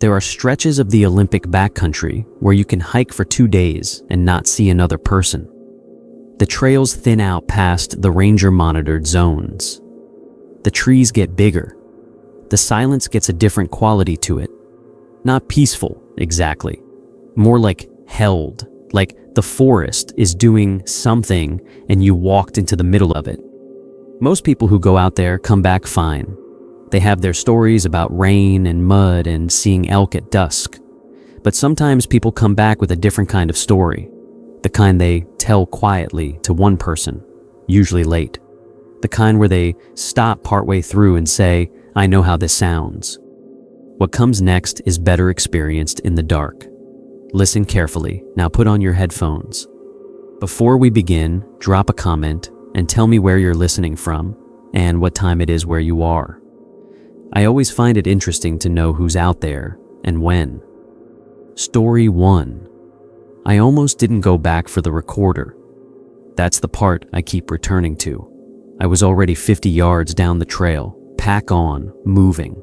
There are stretches of the Olympic backcountry where you can hike for 2 days and not see another person. The trails thin out past the ranger-monitored zones. The trees get bigger. The silence gets a different quality to it. Not peaceful, exactly. More like held, like the forest is doing something and you walked into the middle of it. Most people who go out there come back fine. They have their stories about rain and mud and seeing elk at dusk. But sometimes people come back with a different kind of story. The kind they tell quietly to one person, usually late. The kind where they stop partway through and say, "I know how this sounds." What comes next is better experienced in the dark. Listen carefully. Now put on your headphones. Before we begin, drop a comment and tell me where you're listening from and what time it is where you are. I always find it interesting to know who's out there and when. Story 1. I almost didn't go back for the recorder. That's the part I keep returning to. I was already 50 yards down the trail, pack on, moving.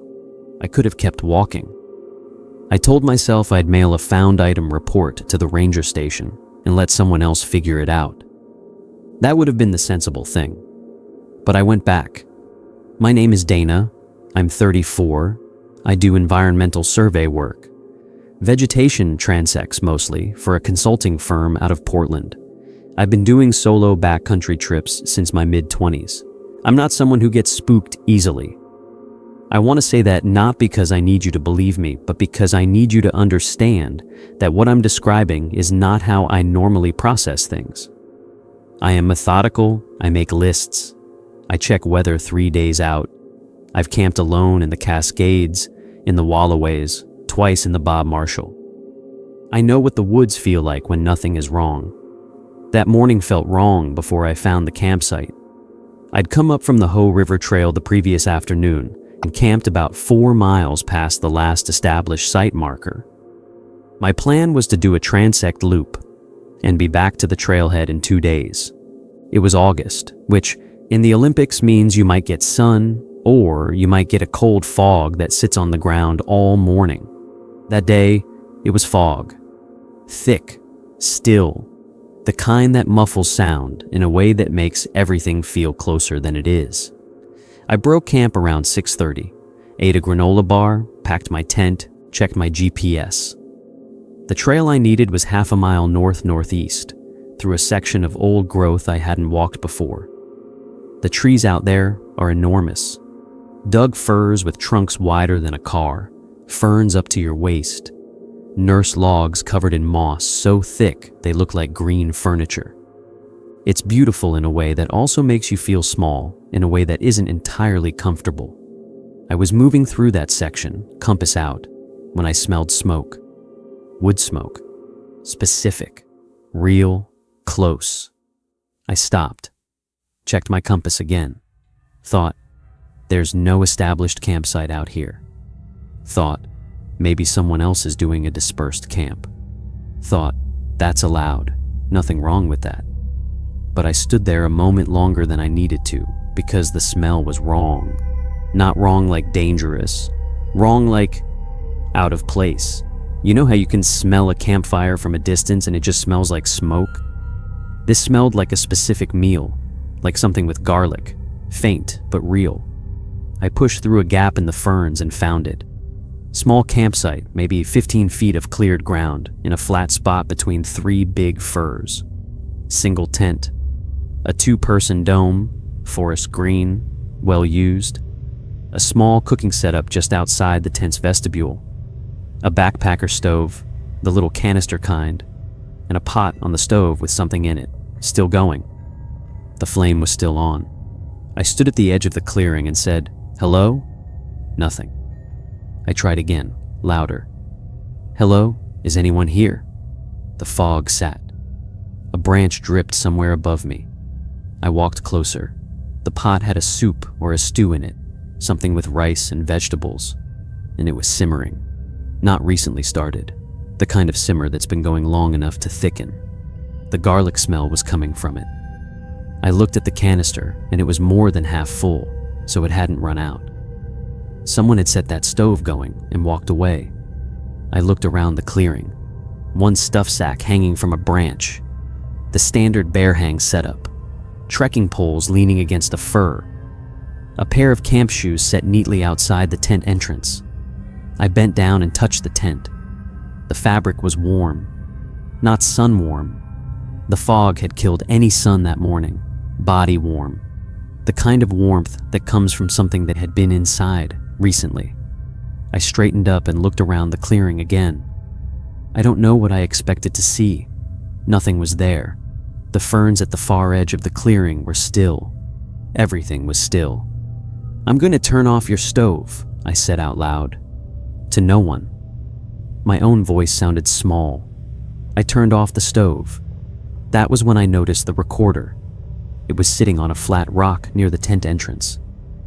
I could have kept walking. I told myself I'd mail a found item report to the ranger station and let someone else figure it out. That would have been the sensible thing. But I went back. My name is Dana. I'm 34. I do environmental survey work. Vegetation transects mostly for a consulting firm out of Portland. I've been doing solo backcountry trips since my mid-20s. I'm not someone who gets spooked easily. I want to say that not because I need you to believe me, but because I need you to understand that what I'm describing is not how I normally process things. I am methodical, I make lists, I check weather 3 days out. I've camped alone in the Cascades, in the Wallaways, twice in the Bob Marshall. I know what the woods feel like when nothing is wrong. That morning felt wrong before I found the campsite. I'd come up from the Hoh River Trail the previous afternoon and camped about 4 miles past the last established site marker. My plan was to do a transect loop and be back to the trailhead in 2 days. It was August, which in the Olympics means you might get sun or you might get a cold fog that sits on the ground all morning. That day, it was fog. Thick, still, the kind that muffles sound in a way that makes everything feel closer than it is. I broke camp around 6:30, ate a granola bar, packed my tent, checked my GPS. The trail I needed was half a mile north-northeast, through a section of old growth I hadn't walked before. The trees out there are enormous. Dug firs with trunks wider than a car, ferns up to your waist, nurse logs covered in moss so thick they look like green furniture. It's beautiful in a way that also makes you feel small, in a way that isn't entirely comfortable. I was moving through that section, compass out, when I smelled smoke. Wood smoke. Specific. Real. Close. I stopped. Checked my compass again. Thought, there's no established campsite out here. Thought, maybe someone else is doing a dispersed camp. Thought, that's allowed. Nothing wrong with that. But I stood there a moment longer than I needed to because the smell was wrong. Not wrong like dangerous. Wrong like out of place. You know how you can smell a campfire from a distance and it just smells like smoke? This smelled like a specific meal, like something with garlic, faint but real. I pushed through a gap in the ferns and found it. Small campsite, maybe 15 feet of cleared ground in a flat spot between 3 big firs. Single tent. A 2-person dome, forest green, well used. A small cooking setup just outside the tent's vestibule. A backpacker stove, the little canister kind, and a pot on the stove with something in it, still going. The flame was still on. I stood at the edge of the clearing and said, "Hello?" Nothing. I tried again, louder. "Hello? Is anyone here?" The fog sat. A branch dripped somewhere above me. I walked closer. The pot had a soup or a stew in it, something with rice and vegetables, and it was simmering. Not recently started, the kind of simmer that's been going long enough to thicken. The garlic smell was coming from it. I looked at the canister, and it was more than half full, so it hadn't run out. Someone had set that stove going and walked away. I looked around the clearing. One stuff sack hanging from a branch. The standard bear hang setup. Trekking poles leaning against a fir. A pair of camp shoes set neatly outside the tent entrance. I bent down and touched the tent. The fabric was warm. Not sun warm. The fog had killed any sun that morning. Body warm. The kind of warmth that comes from something that had been inside recently. I straightened up and looked around the clearing again. I don't know what I expected to see. Nothing was there. The ferns at the far edge of the clearing were still. Everything was still. "I'm going to turn off your stove," I said out loud. To no one. My own voice sounded small. I turned off the stove. That was when I noticed the recorder. It was sitting on a flat rock near the tent entrance.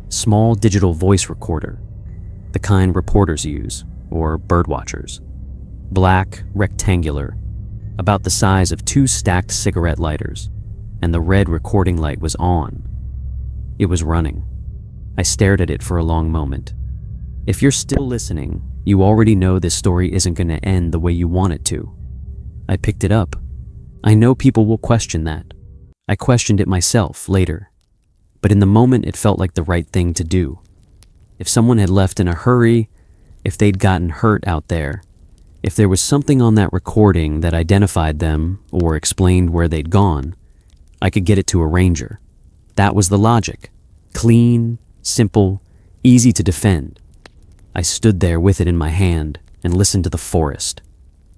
Small digital voice recorder. The kind reporters use, or birdwatchers. Black, rectangular, about the size of 2 stacked cigarette lighters, and the red recording light was on. It was running. I stared at it for a long moment. If you're still listening, you already know this story isn't going to end the way you want it to. I picked it up. I know people will question that. I questioned it myself later. But in the moment, it felt like the right thing to do. If someone had left in a hurry, if they'd gotten hurt out there, if there was something on that recording that identified them or explained where they'd gone, I could get it to a ranger. That was the logic. Clean, simple, easy to defend. I stood there with it in my hand and listened to the forest.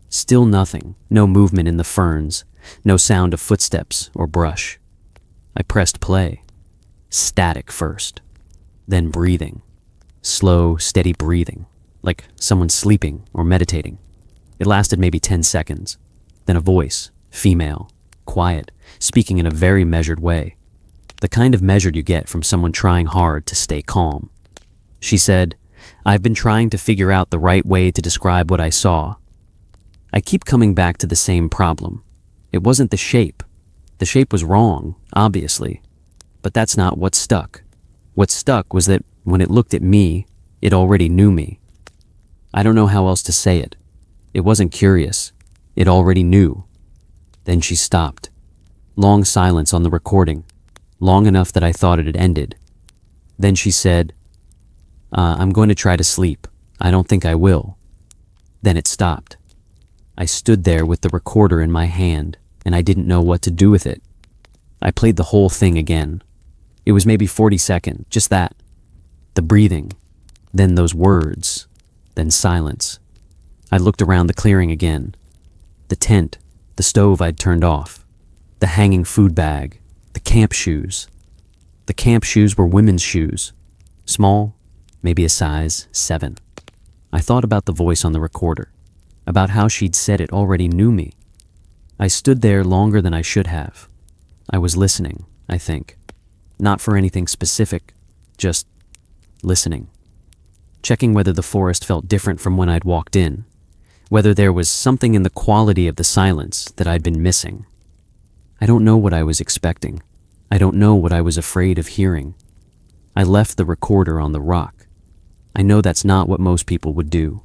Still nothing, no movement in the ferns, no sound of footsteps or brush. I pressed play. Static first, then breathing. Slow, steady breathing, like someone sleeping or meditating. It lasted maybe 10 seconds. Then a voice, female, quiet, speaking in a very measured way. The kind of measured you get from someone trying hard to stay calm. She said, "I've been trying to figure out the right way to describe what I saw. I keep coming back to the same problem. It wasn't the shape. The shape was wrong, obviously. But that's not what stuck. What stuck was that when it looked at me, it already knew me. I don't know how else to say it. It wasn't curious. It already knew." Then she stopped. Long silence on the recording, long enough that I thought it had ended. Then she said, "I'm going to try to sleep. I don't think I will." Then it stopped. I stood there with the recorder in my hand, and I didn't know what to do with it. I played the whole thing again. It was maybe 40 seconds, just that. The breathing, then those words, then silence. I looked around the clearing again. The tent, the stove I'd turned off, the hanging food bag, the camp shoes. The camp shoes were women's shoes. Small, maybe a size 7. I thought about the voice on the recorder, about how she'd said it already knew me. I stood there longer than I should have. I was listening, I think. Not for anything specific, just listening. Checking whether the forest felt different from when I'd walked in, whether there was something in the quality of the silence that I'd been missing. I don't know what I was expecting. I don't know what I was afraid of hearing. I left the recorder on the rock. I know that's not what most people would do,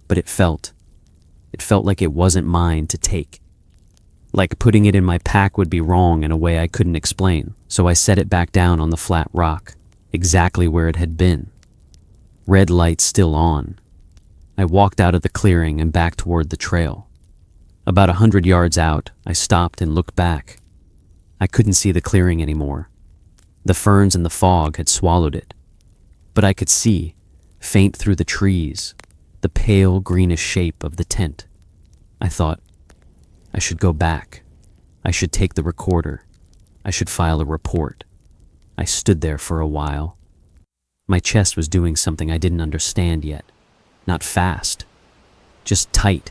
but it felt like it wasn't mine to take. Like putting it in my pack would be wrong in a way I couldn't explain, so I set it back down on the flat rock, exactly where it had been. Red light still on. I walked out of the clearing and back toward the trail. About 100 yards out, I stopped and looked back. I couldn't see the clearing anymore. The ferns and the fog had swallowed it. But I could see, faint through the trees, the pale greenish shape of the tent. I thought, I should go back. I should take the recorder. I should file a report. I stood there for a while. My chest was doing something I didn't understand yet. Not fast. Just tight,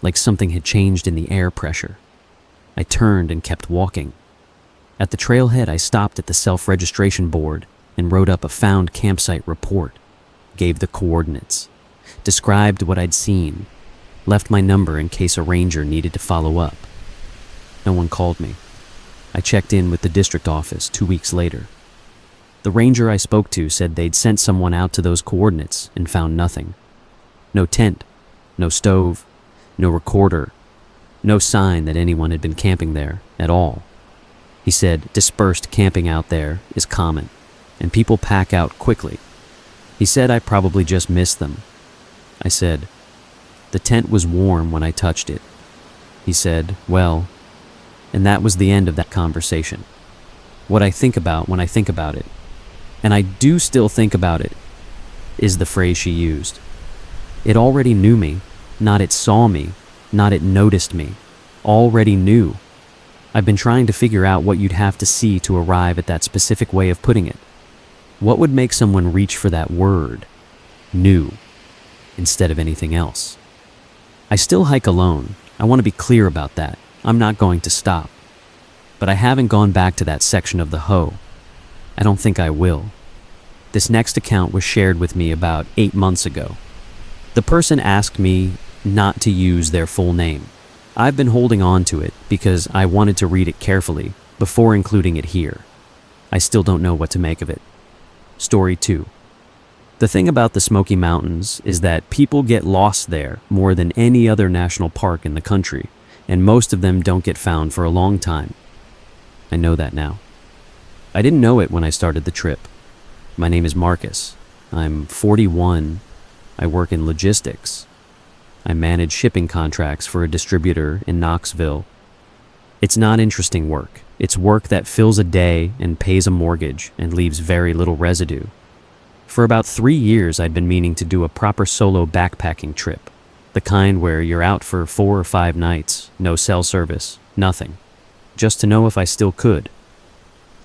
like something had changed in the air pressure. I turned and kept walking. At the trailhead, I stopped at the self-registration board and wrote up a found campsite report, gave the coordinates, described what I'd seen, left my number in case a ranger needed to follow up. No one called me. I checked in with the district office 2 weeks later. The ranger I spoke to said they'd sent someone out to those coordinates and found nothing. No tent, No stove, no recorder, no sign that anyone had been camping there at all. He said dispersed camping out there is common, and people pack out quickly. He said I probably just missed them. I said, the tent was warm when I touched it. He said, well, and that was the end of that conversation. What I think about when I think about it, and I do still think about it, is the phrase she used. It already knew me, not it saw me, not it noticed me. Already knew. I've been trying to figure out what you'd have to see to arrive at that specific way of putting it. What would make someone reach for that word, knew, instead of anything else? I still hike alone. I want to be clear about that. I'm not going to stop. But I haven't gone back to that section of the Ho. I don't think I will. This next account was shared with me about 8 months ago. The person asked me not to use their full name. I've been holding on to it because I wanted to read it carefully before including it here. I still don't know what to make of it. Story 2. The thing about the Smoky Mountains is that people get lost there more than any other national park in the country, and most of them don't get found for a long time. I know that now. I didn't know it when I started the trip. My name is Marcus. I'm 41. I work in logistics. I manage shipping contracts for a distributor in Knoxville. It's not interesting work. It's work that fills a day and pays a mortgage and leaves very little residue. For about 3 years, I'd been meaning to do a proper solo backpacking trip, the kind where you're out for 4 or 5 nights, no cell service, nothing, just to know if I still could.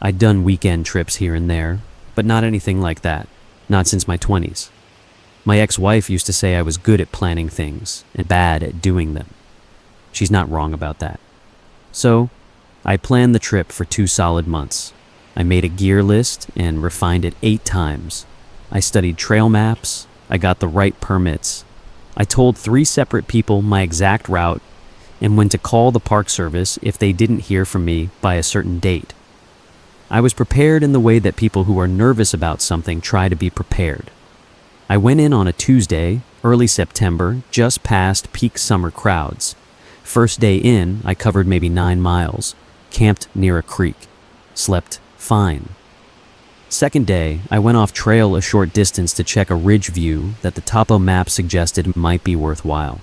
I'd done weekend trips here and there, but not anything like that, not since my 20s. My ex-wife used to say I was good at planning things and bad at doing them. She's not wrong about that. So, I planned the trip for 2 solid months. I made a gear list and refined it 8 times. I studied trail maps. I got the right permits. I told 3 separate people my exact route and when to call the Park Service if they didn't hear from me by a certain date. I was prepared in the way that people who are nervous about something try to be prepared. I went in on a Tuesday, early September, just past peak summer crowds. First day in, I covered maybe 9 miles, camped near a creek, slept fine. Second day, I went off trail a short distance to check a ridge view that the topo map suggested might be worthwhile.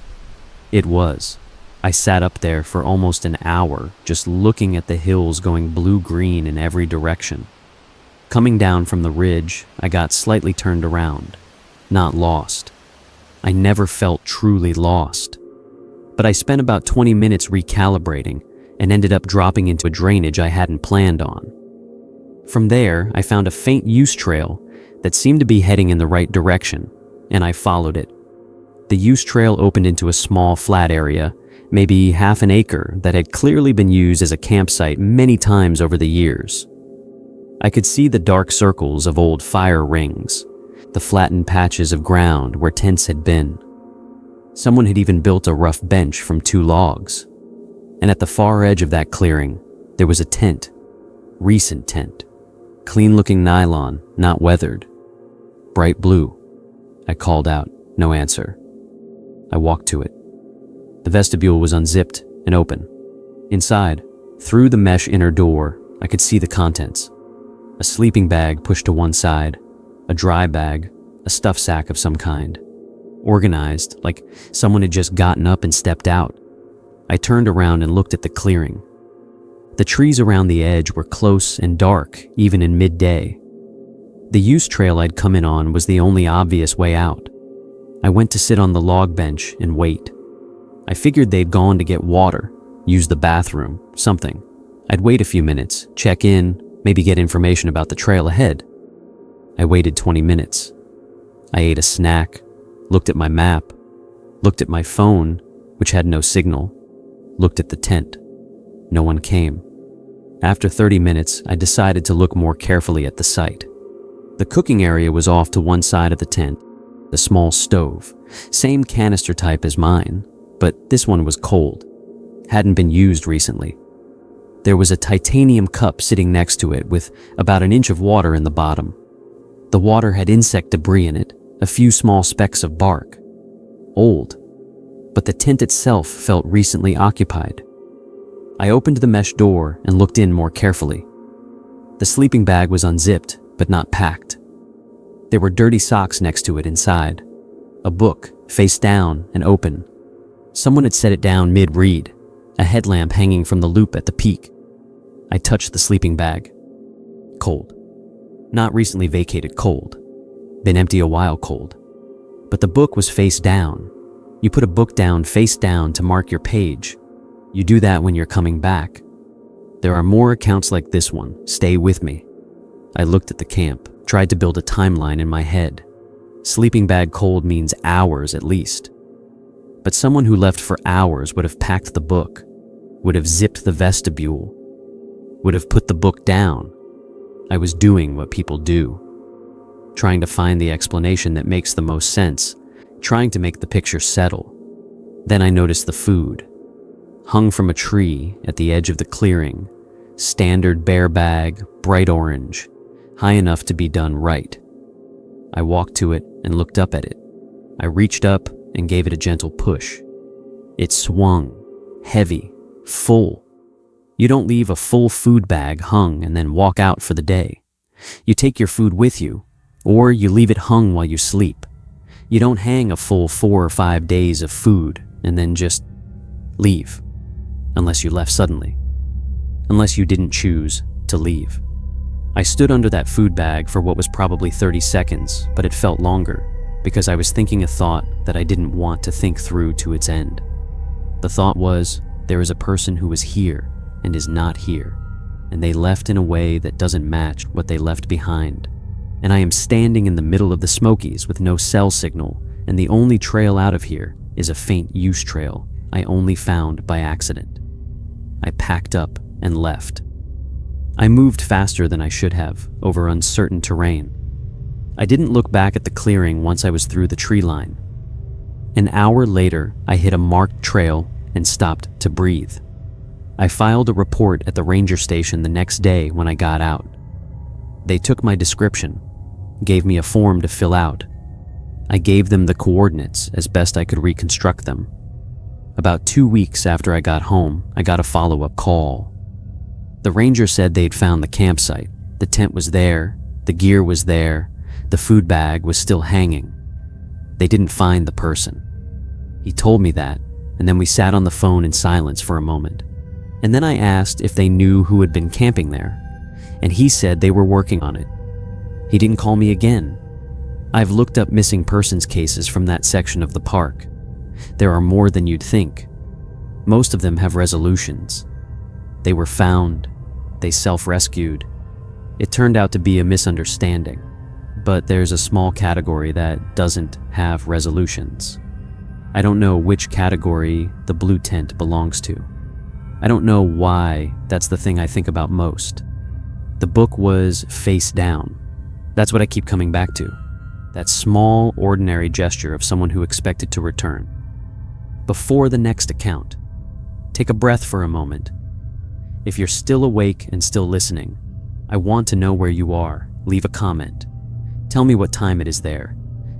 It was. I sat up there for almost an hour, just looking at the hills going blue-green in every direction. Coming down from the ridge, I got slightly turned around. Not lost. I never felt truly lost. But I spent about 20 minutes recalibrating and ended up dropping into a drainage I hadn't planned on. From there, I found a faint use trail that seemed to be heading in the right direction, and I followed it. The use trail opened into a small flat area, maybe half an acre, that had clearly been used as a campsite many times over the years. I could see the dark circles of old fire rings, the flattened patches of ground where tents had been. Someone had even built a rough bench from 2 logs. And at the far edge of that clearing, there was a tent. Recent tent. Clean-looking nylon, not weathered. Bright blue. I called out, no answer. I walked to it. The vestibule was unzipped and open. Inside, through the mesh inner door, I could see the contents. A sleeping bag pushed to one side, a dry bag, a stuff sack of some kind. Organized, like someone had just gotten up and stepped out. I turned around and looked at the clearing. The trees around the edge were close and dark, even in midday. The use trail I'd come in on was the only obvious way out. I went to sit on the log bench and wait. I figured they'd gone to get water, use the bathroom, something. I'd wait a few minutes, check in, maybe get information about the trail ahead. I waited 20 minutes. I ate a snack, looked at my map, looked at my phone, which had no signal, looked at the tent. No one came. After 30 minutes, I decided to look more carefully at the site. The cooking area was off to one side of the tent, a small stove, same canister type as mine, but this one was cold, hadn't been used recently. There was a titanium cup sitting next to it with about an inch of water in the bottom. The water had insect debris in it, a few small specks of bark. Old. but the tent itself felt recently occupied. I opened the mesh door and looked in more carefully. The sleeping bag was unzipped, but not packed. There were dirty socks next to it inside. A book, face down and open. Someone had set it down mid-read, a headlamp hanging from the loop at the peak. I touched the sleeping bag. Cold. Not recently vacated cold. Been empty a while cold. But the book was face down. You put a book down face down to mark your page. You do that when you're coming back. There are more accounts like this one. Stay with me. I looked at the camp, tried to build a timeline in my head. Sleeping bag cold means hours at least. But someone who left for hours would have packed the book, would have zipped the vestibule, would have put the book down. I was doing what people do. Trying to find the explanation that makes the most sense, trying to make the picture settle. Then I noticed the food. Hung from a tree at the edge of the clearing, standard bear bag, bright orange, high enough to be done right. I walked to it and looked up at it. I reached up and gave it a gentle push. It swung, heavy, full. You don't leave a full food bag hung and then walk out for the day. You take your food with you, or you leave it hung while you sleep. You don't hang a full 4 or 5 days of food and then just leave. Unless you left suddenly. Unless you didn't choose to leave. I stood under that food bag for what was probably 30 seconds, but it felt longer because I was thinking a thought that I didn't want to think through to its end. The thought was, there is a person who is here and is not here, and they left in a way that doesn't match what they left behind. And I am standing in the middle of the Smokies with no cell signal, and the only trail out of here is a faint use trail I only found by accident. I packed up and left. I moved faster than I should have over uncertain terrain. I didn't look back at the clearing once I was through the tree line. An hour later, I hit a marked trail and stopped to breathe. I filed a report at the ranger station the next day when I got out. They took my description, gave me a form to fill out. I gave them the coordinates as best I could reconstruct them. About 2 weeks after I got home, I got a follow-up call. The ranger said they'd found the campsite. The tent was there, the gear was there, the food bag was still hanging. They didn't find the person. He told me that, and then we sat on the phone in silence for a moment. And then I asked if they knew who had been camping there, and he said they were working on it. He didn't call me again. I've looked up missing persons cases from that section of the park. There are more than you'd think. Most of them have resolutions. They were found. They self-rescued. It turned out to be a misunderstanding, but there's a small category that doesn't have resolutions. I don't know which category the blue tent belongs to. I don't know why that's the thing I think about most. The book was face down. That's what I keep coming back to. That small, ordinary gesture of someone who expected to return. Before the next account, take a breath for a moment. If you're still awake and still listening, I want to know where you are. Leave a comment. Tell me what time it is there.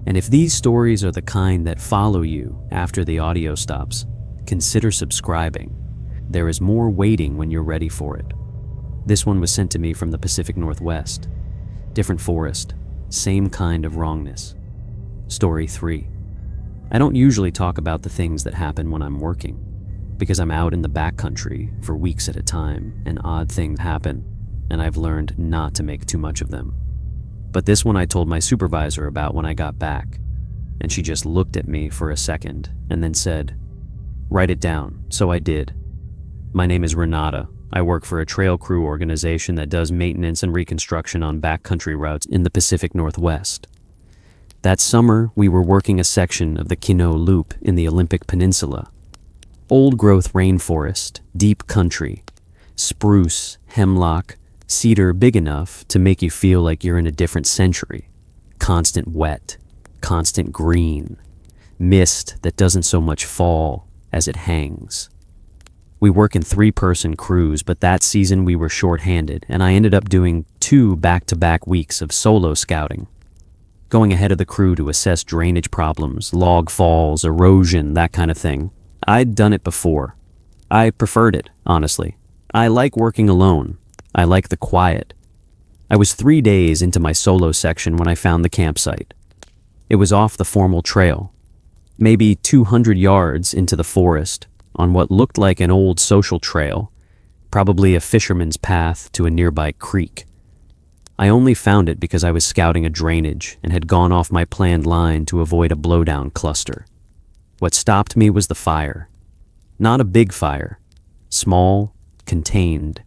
And if these stories are the kind that follow you after the audio stops, consider subscribing. There is more waiting when you're ready for it. This one was sent to me from the Pacific Northwest. Different forest, same kind of wrongness. Story 3. I don't usually talk about the things that happen when I'm working, because I'm out in the backcountry for weeks at a time and odd things happen, and I've learned not to make too much of them. But this one I told my supervisor about when I got back, and she just looked at me for a second and then said, "Write it down." So I did. My name is Renata. I work for a trail crew organization that does maintenance and reconstruction on backcountry routes in the Pacific Northwest. That summer, we were working a section of the Quinault Loop in the Olympic Peninsula. Old-growth rainforest, deep country, spruce, hemlock, cedar big enough to make you feel like you're in a different century. Constant wet, constant green, mist that doesn't so much fall as it hangs. We work in 3-person crews, but that season we were short-handed, and I ended up doing 2 back-to-back weeks of solo scouting. Going ahead of the crew to assess drainage problems, log falls, erosion, that kind of thing. I'd done it before. I preferred it, honestly. I like working alone. I like the quiet. I was 3 days into my solo section when I found the campsite. It was off the formal trail, maybe 200 yards into the forest, on what looked like an old social trail, probably a fisherman's path to a nearby creek. I only found it because I was scouting a drainage and had gone off my planned line to avoid a blowdown cluster. What stopped me was the fire. Not a big fire. Small, contained,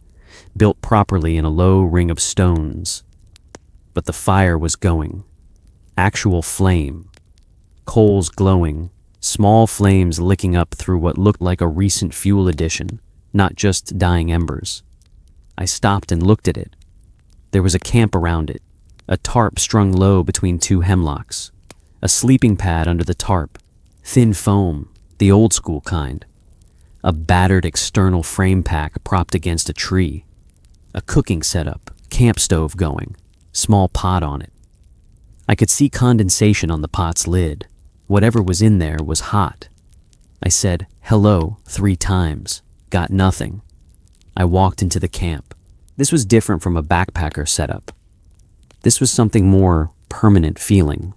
built properly in a low ring of stones. But the fire was going. Actual flame. Coals glowing, small flames licking up through what looked like a recent fuel addition, not just dying embers. I stopped and looked at it. There was a camp around it, a tarp strung low between two hemlocks, a sleeping pad under the tarp, thin foam, the old school kind, a battered external frame pack propped against a tree, a cooking setup, camp stove going, small pot on it. I could see condensation on the pot's lid. Whatever was in there was hot. I said, "Hello," 3 times. Got nothing. I walked into the camp. This was different from a backpacker setup. This was something more permanent feeling.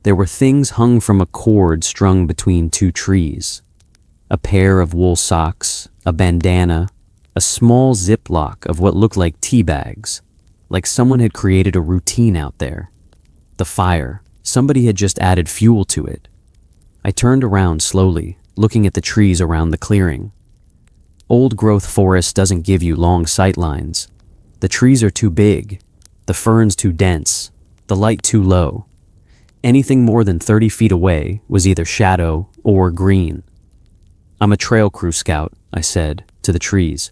There were things hung from a cord strung between 2 trees. A pair of wool socks, a bandana, a small ziplock of what looked like tea bags, like someone had created a routine out there. The fire, somebody had just added fuel to it. I turned around slowly, looking at the trees around the clearing. Old-growth forest doesn't give you long sight lines. The trees are too big, the ferns too dense, the light too low. Anything more than 30 feet away was either shadow or green. "I'm a trail crew scout," I said, to the trees.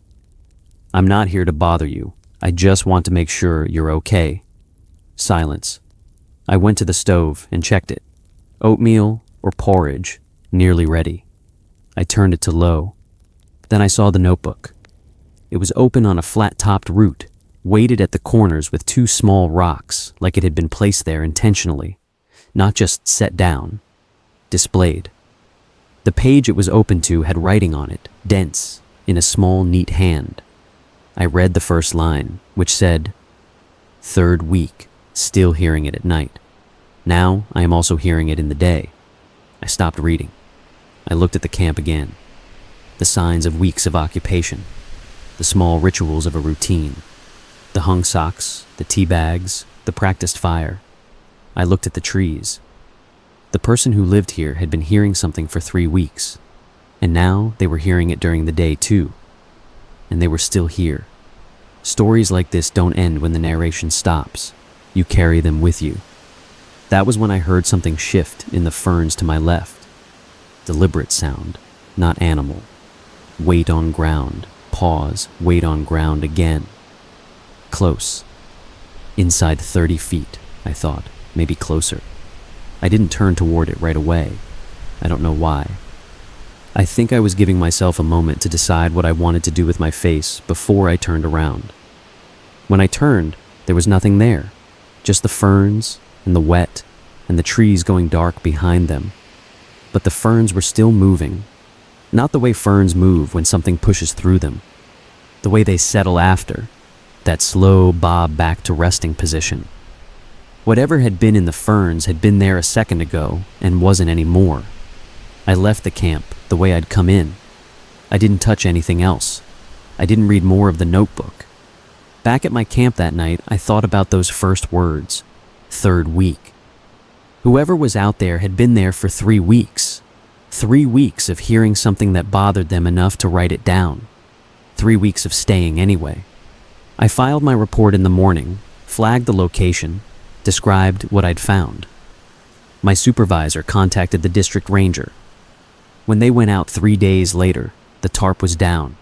"I'm not here to bother you. I just want to make sure you're okay." Silence. I went to the stove and checked it. Oatmeal or porridge, nearly ready. I turned it to low. Then I saw the notebook. It was open on a flat-topped root, weighted at the corners with 2 small rocks, like it had been placed there intentionally, not just set down, displayed. The page it was open to had writing on it, dense, in a small, neat hand. I read the first line, which said, "3rd week, still hearing it at night. Now I am also hearing it in the day." I stopped reading. I looked at the camp again. The signs of weeks of occupation, the small rituals of a routine, the hung socks, the tea bags, the practiced fire. I looked at the trees. The person who lived here had been hearing something for 3 weeks, and now they were hearing it during the day too. And they were still here. Stories like this don't end when the narration stops. You carry them with you. That was when I heard something shift in the ferns to my left. Deliberate sound, not animal. Weight on ground, pause, weight on ground again. Close. Inside 30 feet, I thought, maybe closer. I didn't turn toward it right away. I don't know why. I think I was giving myself a moment to decide what I wanted to do with my face before I turned around. When I turned, there was nothing there, just the ferns and the wet and the trees going dark behind them. But the ferns were still moving. Not the way ferns move when something pushes through them. The way they settle after, that slow bob back to resting position. Whatever had been in the ferns had been there a second ago and wasn't anymore. I left the camp the way I'd come in. I didn't touch anything else. I didn't read more of the notebook. Back at my camp that night, I thought about those first words, 3rd week. Whoever was out there had been there for 3 weeks. 3 weeks of hearing something that bothered them enough to write it down. 3 weeks of staying anyway. I filed my report in the morning, flagged the location, described what I'd found. My supervisor contacted the district ranger. When they went out 3 days later, the tarp was down.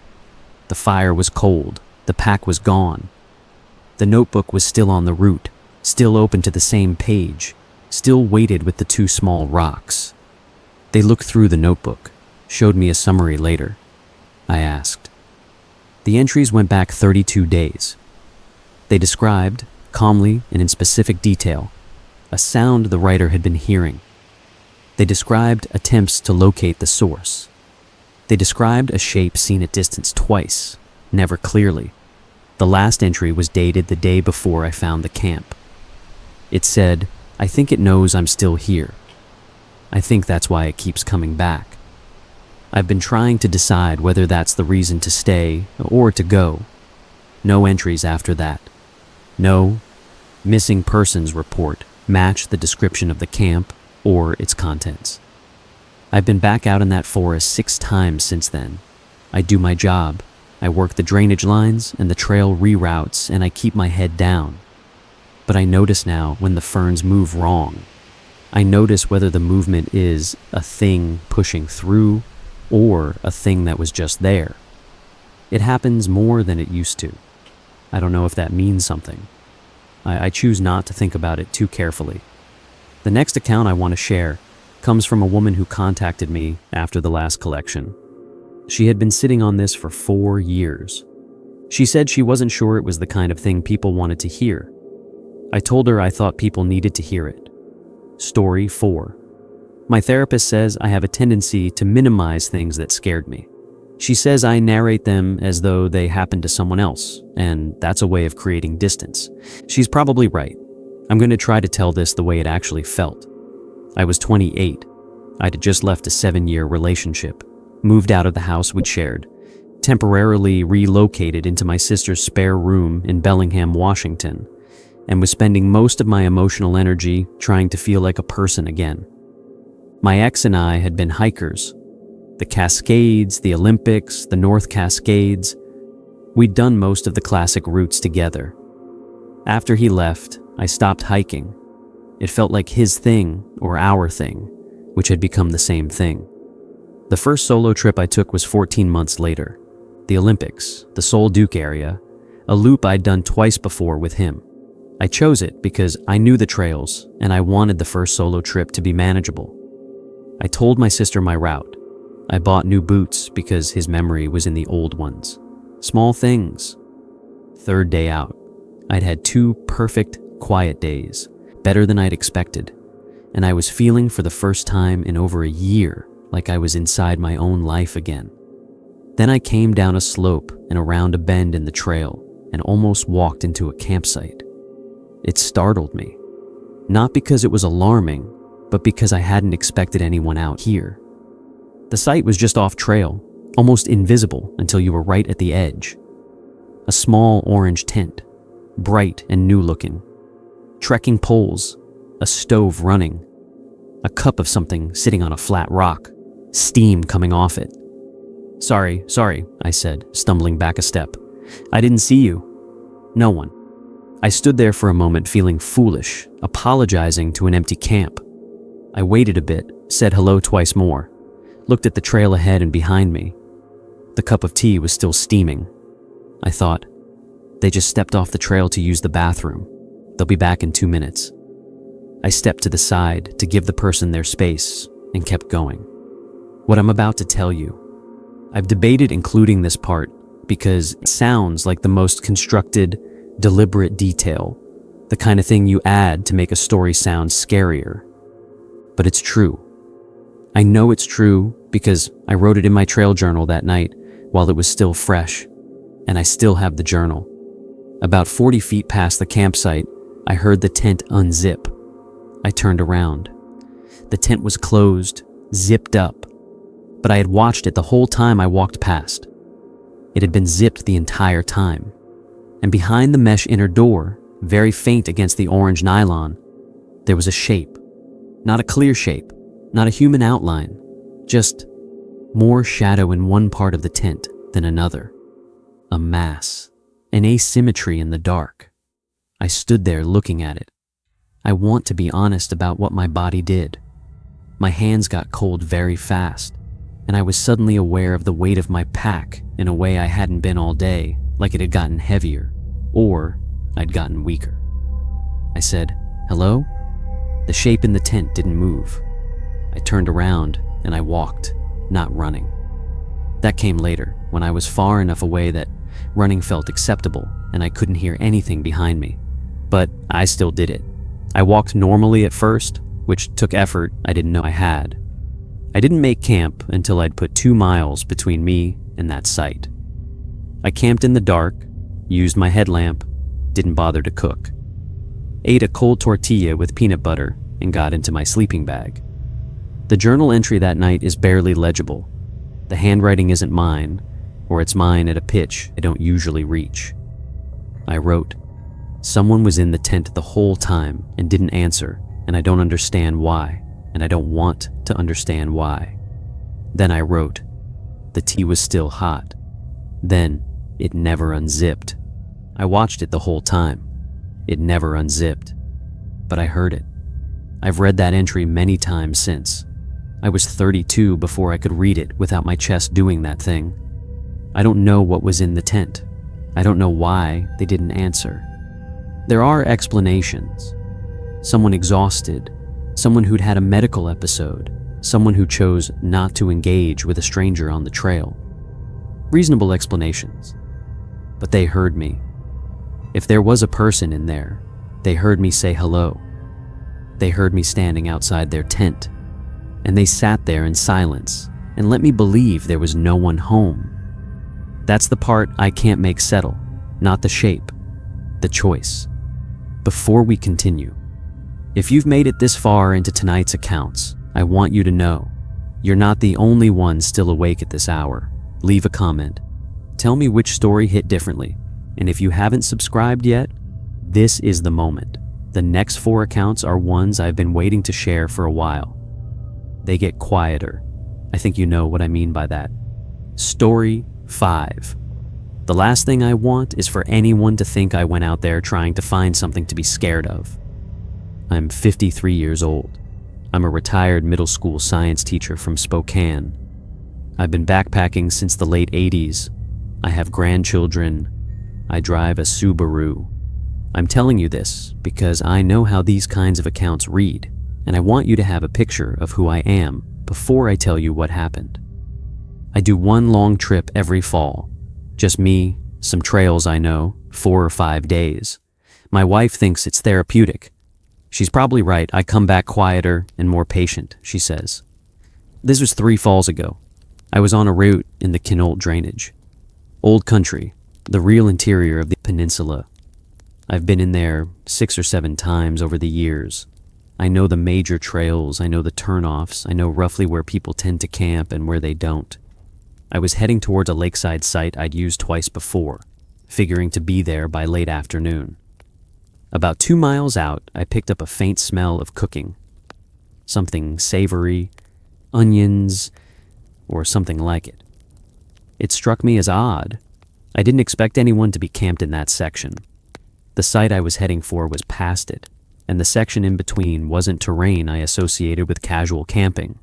The fire was cold. The pack was gone. The notebook was still on the root, still open to the same page, still weighted with the 2 small rocks. They looked through the notebook, showed me a summary later. I asked. The entries went back 32 days. They described, calmly and in specific detail, a sound the writer had been hearing. They described attempts to locate the source, They described a shape seen at distance twice, never clearly. The last entry was dated the day before I found the camp. It said, "I think it knows I'm still here. I think that's why it keeps coming back." I've been trying to decide whether that's the reason to stay or to go. No entries after that. No missing persons report matched the description of the camp or its contents. I've been back out in that forest 6 times since then. I do my job. I work the drainage lines and the trail reroutes, and I keep my head down. But I notice now when the ferns move wrong. I notice whether the movement is a thing pushing through or a thing that was just there. It happens more than it used to. I don't know if that means something. I choose not to think about it too carefully. The next account I want to share comes from a woman who contacted me after the last collection. She had been sitting on this for 4 years. She said she wasn't sure it was the kind of thing people wanted to hear. I told her I thought people needed to hear it. Story 4. My therapist says I have a tendency to minimize things that scared me. She says I narrate them as though they happened to someone else, and that's a way of creating distance. She's probably right. I'm going to try to tell this the way it actually felt. I was 28. I'd just left a 7-year relationship, moved out of the house we'd shared, temporarily relocated into my sister's spare room in Bellingham, Washington, and was spending most of my emotional energy trying to feel like a person again. My ex and I had been hikers. The Cascades, the Olympics, the North Cascades. We'd done most of the classic routes together. After he left, I stopped hiking. It felt like his thing or our thing, which had become the same thing. The first solo trip I took was 14 months later. The Olympics, the Sol Duke area, a loop I'd done twice before with him. I chose it because I knew the trails and I wanted the first solo trip to be manageable. I told my sister my route. I bought new boots because his memory was in the old ones. Small things. 3rd day out, I'd had 2 perfect, quiet days, better than I'd expected, and I was feeling for the first time in over a year like I was inside my own life again. Then I came down a slope and around a bend in the trail and almost walked into a campsite. It startled me, not because it was alarming, but because I hadn't expected anyone out here. The site was just off trail, almost invisible until you were right at the edge. A small orange tent, bright and new looking. Trekking poles, a stove running, a cup of something sitting on a flat rock, steam coming off it. Sorry, I said, stumbling back a step. I didn't see you. No one. I stood there for a moment feeling foolish, apologizing to an empty camp. I waited a bit, said hello twice more, looked at the trail ahead and behind me. The cup of tea was still steaming. I thought, they just stepped off the trail to use the bathroom. They'll be back in 2 minutes. I stepped to the side to give the person their space and kept going. What I'm about to tell you, I've debated including this part because it sounds like the most constructed, deliberate detail, the kind of thing you add to make a story sound scarier. But it's true. I know it's true because I wrote it in my trail journal that night while it was still fresh, and I still have the journal. About 40 feet past the campsite, I heard the tent unzip. I turned around. The tent was closed, zipped up, but I had watched it the whole time I walked past. It had been zipped the entire time. And behind the mesh inner door, very faint against the orange nylon, there was a shape. Not a clear shape, not a human outline, just more shadow in one part of the tent than another. A mass, an asymmetry in the dark. I stood there looking at it. I want to be honest about what my body did. My hands got cold very fast, and I was suddenly aware of the weight of my pack in a way I hadn't been all day, like it had gotten heavier, or I'd gotten weaker. I said, "Hello?" The shape in the tent didn't move. I turned around and I walked, not running. That came later, when I was far enough away that running felt acceptable and I couldn't hear anything behind me. But I still did it. I walked normally at first, which took effort I didn't know I had. I didn't make camp until I'd put 2 miles between me and that site. I camped in the dark, used my headlamp, didn't bother to cook. Ate a cold tortilla with peanut butter and got into my sleeping bag. The journal entry that night is barely legible. The handwriting isn't mine, or it's mine at a pitch I don't usually reach. I wrote, "Someone was in the tent the whole time and didn't answer, and I don't understand why, and I don't want to understand why." Then I wrote, "The tea was still hot. Then it never unzipped. I watched it the whole time. It never unzipped. But I heard it." I've read that entry many times since. I was 32 before I could read it without my chest doing that thing. I don't know what was in the tent. I don't know why they didn't answer. There are explanations. Someone exhausted, someone who'd had a medical episode, someone who chose not to engage with a stranger on the trail. Reasonable explanations. But they heard me. If there was a person in there, they heard me say hello. They heard me standing outside their tent, and they sat there in silence and let me believe there was no one home. That's the part I can't make settle, not the shape, the choice. Before we continue, if you've made it this far into tonight's accounts, I want you to know you're not the only one still awake at this hour. Leave a comment. Tell me which story hit differently. And if you haven't subscribed yet, this is the moment. The next 4 accounts are ones I've been waiting to share for a while. They get quieter. I think you know what I mean by that. Story 5. The last thing I want is for anyone to think I went out there trying to find something to be scared of. I'm 53 years old. I'm a retired middle school science teacher from Spokane. I've been backpacking since the late 80s. I have grandchildren. I drive a Subaru. I'm telling you this because I know how these kinds of accounts read, and I want you to have a picture of who I am before I tell you what happened. I do one long trip every fall. Just me, some trails I know, 4 or 5 days. My wife thinks it's therapeutic. She's probably right. I come back quieter and more patient, she says. This was 3 falls ago. I was on a route in the Quinault drainage. Old country, the real interior of the Peninsula. I've been in there 6 or 7 times over the years. I know the major trails, I know the turnoffs, I know roughly where people tend to camp and where they don't. I was heading towards a lakeside site I'd used twice before, figuring to be there by late afternoon. About 2 miles out, I picked up a faint smell of cooking. Something savory, onions, or something like it. It struck me as odd. I didn't expect anyone to be camped in that section. The site I was heading for was past it, and the section in between wasn't terrain I associated with casual camping.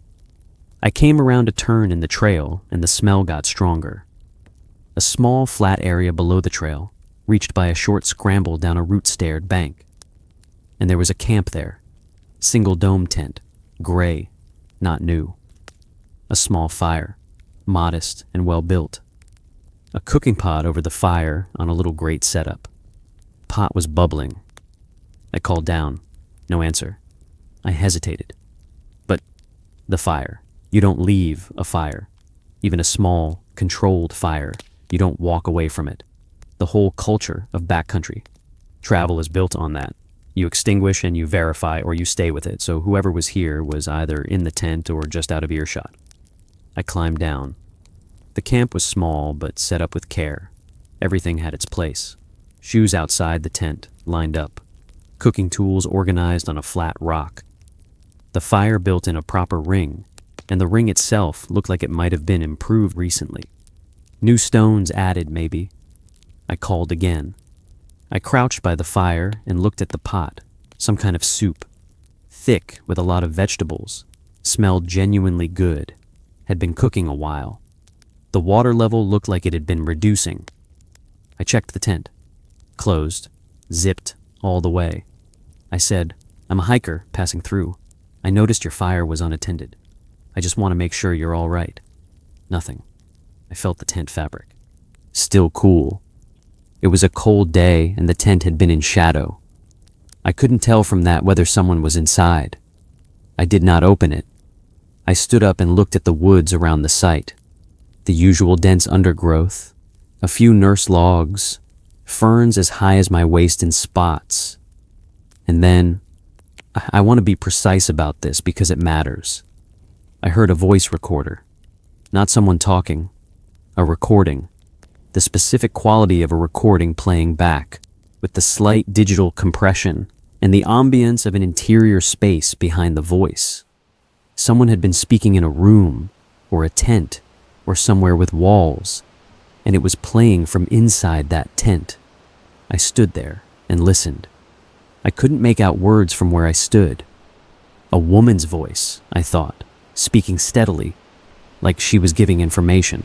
I came around a turn in the trail, and the smell got stronger. A small, flat area below the trail, reached by a short scramble down a root-starred bank. And there was a camp there. Single dome tent, gray, not new. A small fire, modest and well-built. A cooking pot over the fire on a little grate setup. Pot was bubbling. I called down. No answer. I hesitated. But the fire. You don't leave a fire. Even a small, controlled fire. You don't walk away from it. The whole culture of backcountry. Travel is built on that. You extinguish and you verify, or you stay with it, so whoever was here was either in the tent or just out of earshot. I climbed down. The camp was small, but set up with care. Everything had its place. Shoes outside the tent, lined up. Cooking tools organized on a flat rock. The fire built in a proper ring, and the ring itself looked like it might have been improved recently. New stones added, maybe. I called again. I crouched by the fire and looked at the pot, some kind of soup. Thick with a lot of vegetables. Smelled genuinely good. Had been cooking a while. The water level looked like it had been reducing. I checked the tent. Closed. Zipped all the way. I said, "I'm a hiker passing through. I noticed your fire was unattended. I just want to make sure you're all right." Nothing. I felt the tent fabric. Still cool. It was a cold day and the tent had been in shadow. I couldn't tell from that whether someone was inside. I did not open it. I stood up and looked at the woods around the site. The usual dense undergrowth, a few nurse logs, ferns as high as my waist in spots. And then, I want to be precise about this because it matters. I heard a voice recorder. Not someone talking, a recording. The specific quality of a recording playing back, with the slight digital compression and the ambience of an interior space behind the voice. Someone had been speaking in a room, or a tent, or somewhere with walls, and it was playing from inside that tent. I stood there and listened. I couldn't make out words from where I stood. A woman's voice, I thought, speaking steadily, like she was giving information,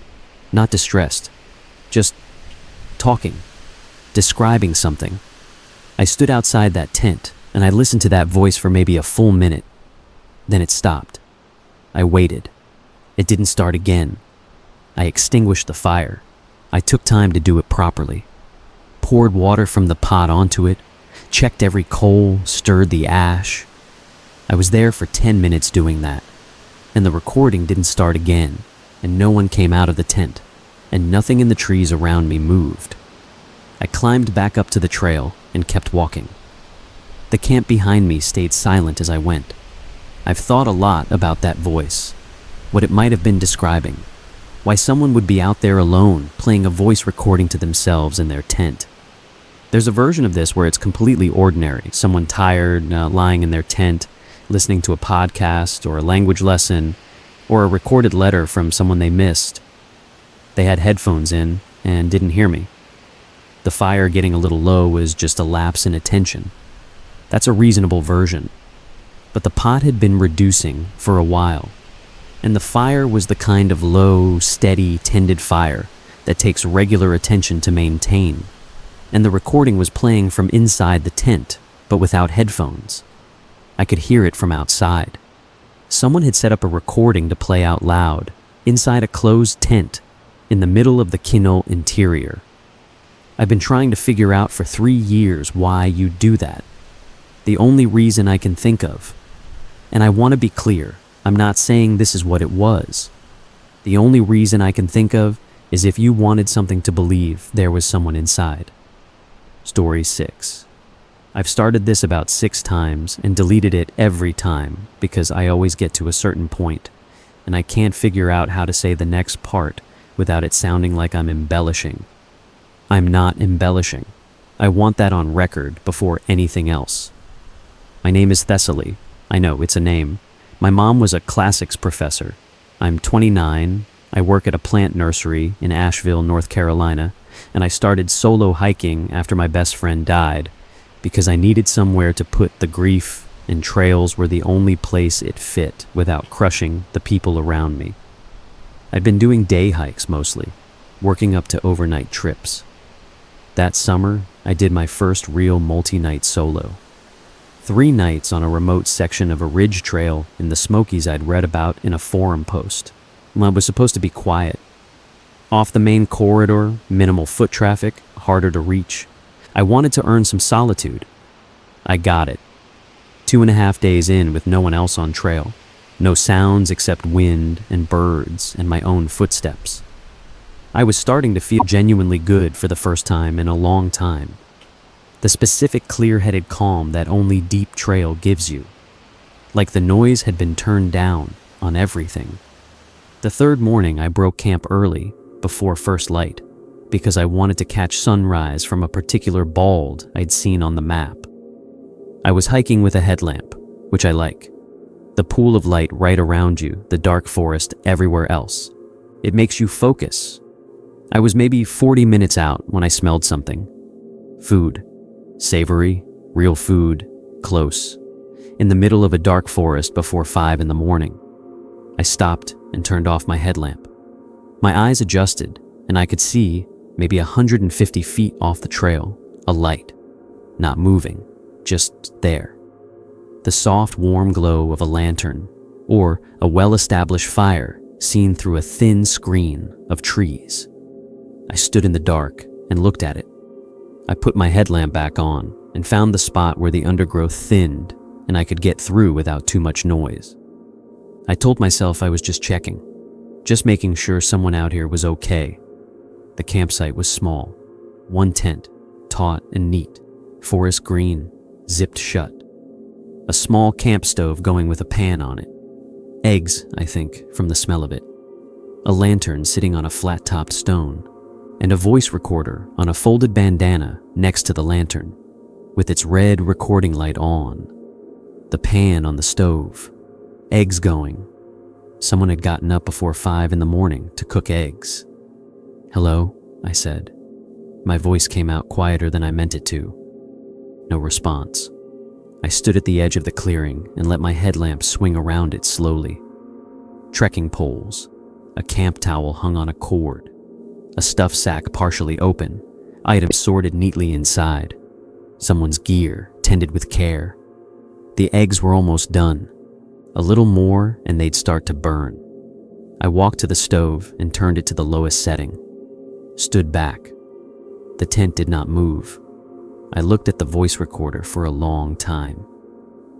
not distressed, just talking, describing something. I stood outside that tent, and I listened to that voice for maybe a full minute. Then it stopped. I waited. It didn't start again. I extinguished the fire. I took time to do it properly. Poured water from the pot onto it, checked every coal, stirred the ash. I was there for 10 minutes doing that, and the recording didn't start again, and no one came out of the tent, and nothing in the trees around me moved. I climbed back up to the trail and kept walking. The camp behind me stayed silent as I went. I've thought a lot about that voice, what it might have been describing, why someone would be out there alone playing a voice recording to themselves in their tent. There's a version of this where it's completely ordinary, someone tired, lying in their tent, listening to a podcast or a language lesson, or a recorded letter from someone they missed. They had headphones in and didn't hear me. The fire getting a little low was just a lapse in attention. That's a reasonable version. But the pot had been reducing for a while, and the fire was the kind of low, steady, tended fire that takes regular attention to maintain. And the recording was playing from inside the tent, but without headphones. I could hear it from outside. Someone had set up a recording to play out loud, inside a closed tent, in the middle of the Quinault interior. I've been trying to figure out for 3 years why you do that. The only reason I can think of. And I want to be clear, I'm not saying this is what it was. The only reason I can think of is if you wanted something to believe there was someone inside. Story 6. I've started this about 6 times and deleted it every time because I always get to a certain point and I can't figure out how to say the next part without it sounding like I'm embellishing. I'm not embellishing. I want that on record before anything else. My name is Thessaly. I know, it's a name. My mom was a classics professor. I'm 29. I work at a plant nursery in Asheville, North Carolina, and I started solo hiking after my best friend died because I needed somewhere to put the grief, and trails were the only place it fit without crushing the people around me. I'd been doing day hikes mostly, working up to overnight trips. That summer, I did my first real multi-night solo. 3 nights on a remote section of a ridge trail in the Smokies I'd read about in a forum post. It was supposed to be quiet. Off the main corridor, minimal foot traffic, harder to reach. I wanted to earn some solitude. I got it. 2.5 days in with no one else on trail. No sounds except wind and birds and my own footsteps. I was starting to feel genuinely good for the first time in a long time. The specific clear-headed calm that only deep trail gives you. Like the noise had been turned down on everything. The 3rd morning I broke camp early, before first light, because I wanted to catch sunrise from a particular bald I'd seen on the map. I was hiking with a headlamp, which I like. The pool of light right around you, the dark forest everywhere else. It makes you focus. I was maybe 40 minutes out when I smelled something. Food. Savory, real food, close. In the middle of a dark forest before 5 in the morning. I stopped and turned off my headlamp. My eyes adjusted, and I could see, maybe 150 feet off the trail, a light. Not moving, just there. The soft, warm glow of a lantern, or a well-established fire seen through a thin screen of trees. I stood in the dark and looked at it. I put my headlamp back on and found the spot where the undergrowth thinned and I could get through without too much noise. I told myself I was just checking, just making sure someone out here was okay. The campsite was small. One tent, taut and neat, forest green, zipped shut. A small camp stove going with a pan on it. Eggs, I think, from the smell of it. A lantern sitting on a flat-topped stone, and a voice recorder on a folded bandana next to the lantern, with its red recording light on. The pan on the stove. Eggs going. Someone had gotten up before 5 in the morning to cook eggs. "Hello," I said. My voice came out quieter than I meant it to. No response. I stood at the edge of the clearing and let my headlamp swing around it slowly. Trekking poles, a camp towel hung on a cord, a stuff sack partially open, items sorted neatly inside, someone's gear tended with care. The eggs were almost done. A little more and they'd start to burn. I walked to the stove and turned it to the lowest setting. Stood back. The tent did not move. I looked at the voice recorder for a long time.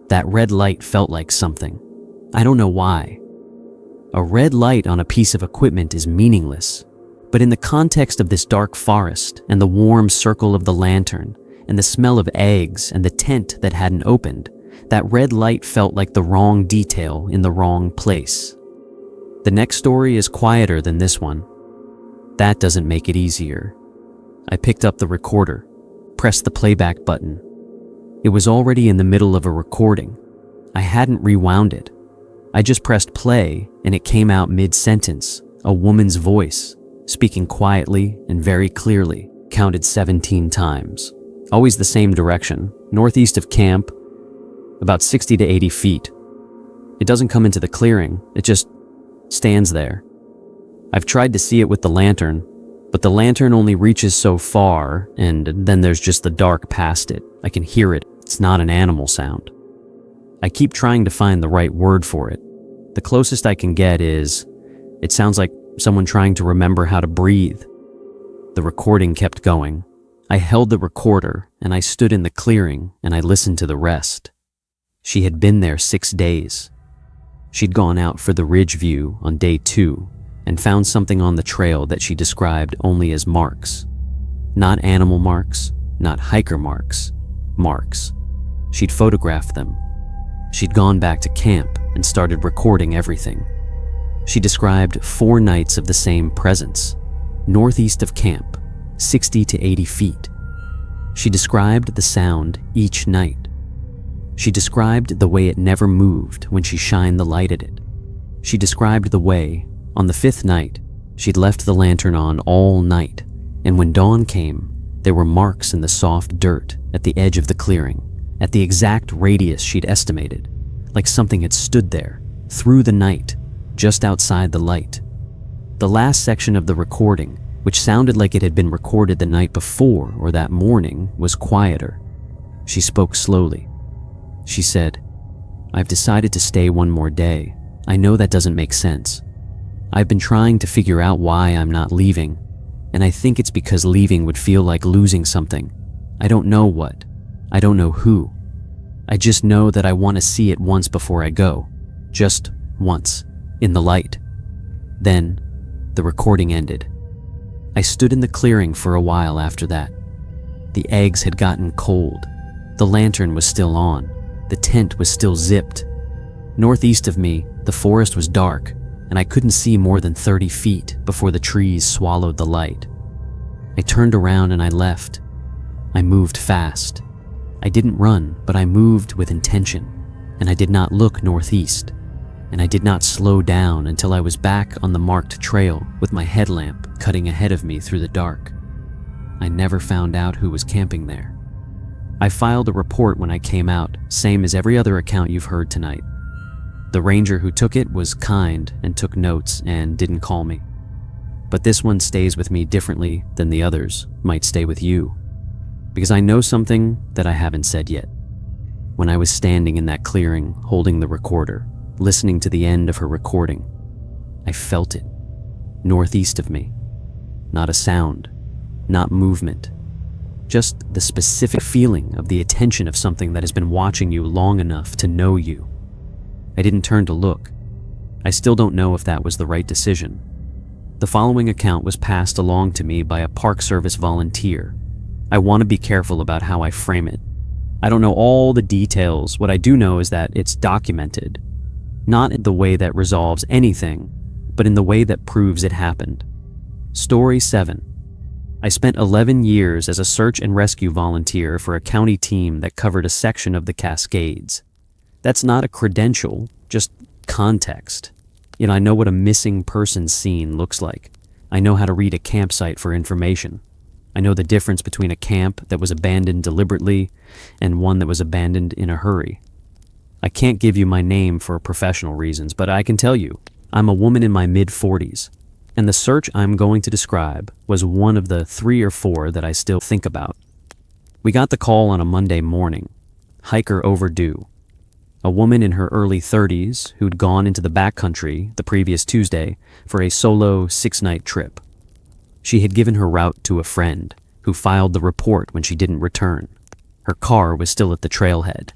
That red light felt like something. I don't know why. A red light on a piece of equipment is meaningless, but in the context of this dark forest and the warm circle of the lantern and the smell of eggs and the tent that hadn't opened, that red light felt like the wrong detail in the wrong place. The next story is quieter than this one. That doesn't make it easier. I picked up the recorder, pressed the playback button. It was already in the middle of a recording. I hadn't rewound it. I just pressed play and it came out mid-sentence, a woman's voice, speaking quietly and very clearly, counted 17 times. Always the same direction, northeast of camp, about 60 to 80 feet. It doesn't come into the clearing, it just stands there. I've tried to see it with the lantern, but the lantern only reaches so far, and then there's just the dark past it. I can hear it, it's not an animal sound. I keep trying to find the right word for it. The closest I can get is, it sounds like someone trying to remember how to breathe. The recording kept going. I held the recorder, and I stood in the clearing, and I listened to the rest. She had been there 6 days. She'd gone out for the ridge view on day 2 and found something on the trail that she described only as marks. Not animal marks, not hiker marks, marks. She'd photographed them. She'd gone back to camp and started recording everything. She described 4 nights of the same presence, northeast of camp, 60 to 80 feet. She described the sound each night. She described the way it never moved when she shined the light at it. She described the way, on the 5th night, she'd left the lantern on all night, and when dawn came, there were marks in the soft dirt at the edge of the clearing, at the exact radius she'd estimated, like something had stood there, through the night, just outside the light. The last section of the recording, which sounded like it had been recorded the night before or that morning, was quieter. She spoke slowly. She said, "I've decided to stay one more day. I know that doesn't make sense. I've been trying to figure out why I'm not leaving, and I think it's because leaving would feel like losing something. I don't know what. I don't know who. I just know that I want to see it once before I go. Just once, in the light." Then, the recording ended. I stood in the clearing for a while after that. The eggs had gotten cold. The lantern was still on. The tent was still zipped. Northeast of me, the forest was dark, and I couldn't see more than 30 feet before the trees swallowed the light. I turned around and I left. I moved fast. I didn't run, but I moved with intention, and I did not look northeast, and I did not slow down until I was back on the marked trail with my headlamp cutting ahead of me through the dark. I never found out who was camping there. I filed a report when I came out, same as every other account you've heard tonight. The ranger who took it was kind and took notes and didn't call me. But this one stays with me differently than the others might stay with you, because I know something that I haven't said yet. When I was standing in that clearing, holding the recorder, listening to the end of her recording, I felt it, northeast of me. Not a sound, not movement, just the specific feeling of the attention of something that has been watching you long enough to know you. I didn't turn to look. I still don't know if that was the right decision. The following account was passed along to me by a Park Service volunteer. I want to be careful about how I frame it. I don't know all the details. What I do know is that it's documented, not in the way that resolves anything, but in the way that proves it happened. Story 7. I spent 11 years as a search and rescue volunteer for a county team that covered a section of the Cascades. That's not a credential, just context. I know what a missing person scene looks like. I know how to read a campsite for information. I know the difference between a camp that was abandoned deliberately and one that was abandoned in a hurry. I can't give you my name for professional reasons, but I can tell you, I'm a woman in my mid-40s, and the search I'm going to describe was one of the 3 or 4 that I still think about. We got the call on a Monday morning. Hiker overdue. A woman in her early 30s who'd gone into the backcountry the previous Tuesday for a solo 6-night trip. She had given her route to a friend who filed the report when she didn't return. Her car was still at the trailhead.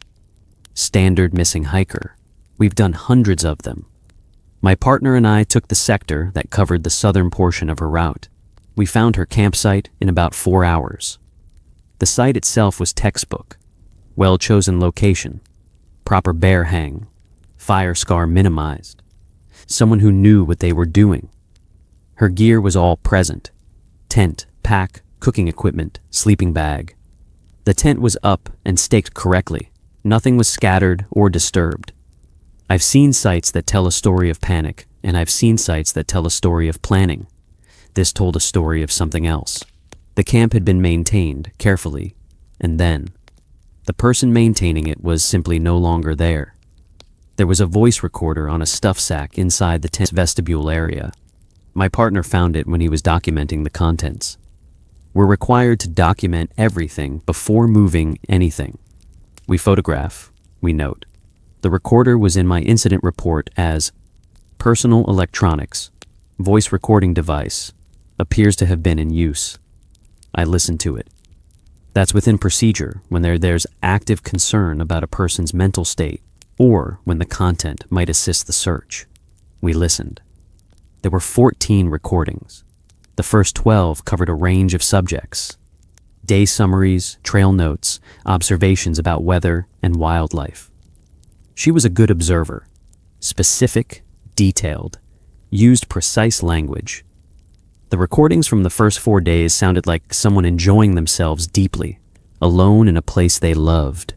Standard missing hiker. We've done hundreds of them. My partner and I took the sector that covered the southern portion of her route. We found her campsite in about 4 hours. The site itself was textbook. Well-chosen location. Proper bear hang. Fire scar minimized. Someone who knew what they were doing. Her gear was all present. Tent, pack, cooking equipment, sleeping bag. The tent was up and staked correctly. Nothing was scattered or disturbed. I've seen sites that tell a story of panic, and I've seen sites that tell a story of planning. This told a story of something else. The camp had been maintained carefully, and then the person maintaining it was simply no longer there. There was a voice recorder on a stuff sack inside the tent's vestibule area. My partner found it when he was documenting the contents. We're required to document everything before moving anything. We photograph, we note. The recorder was in my incident report as personal electronics, voice recording device, appears to have been in use. I listened to it. That's within procedure when there's active concern about a person's mental state or when the content might assist the search. We listened. There were 14 recordings. The first 12 covered a range of subjects: day summaries, trail notes, observations about weather and wildlife. She was a good observer, specific, detailed, used precise language. The recordings from the first 4 days sounded like someone enjoying themselves deeply, alone in a place they loved.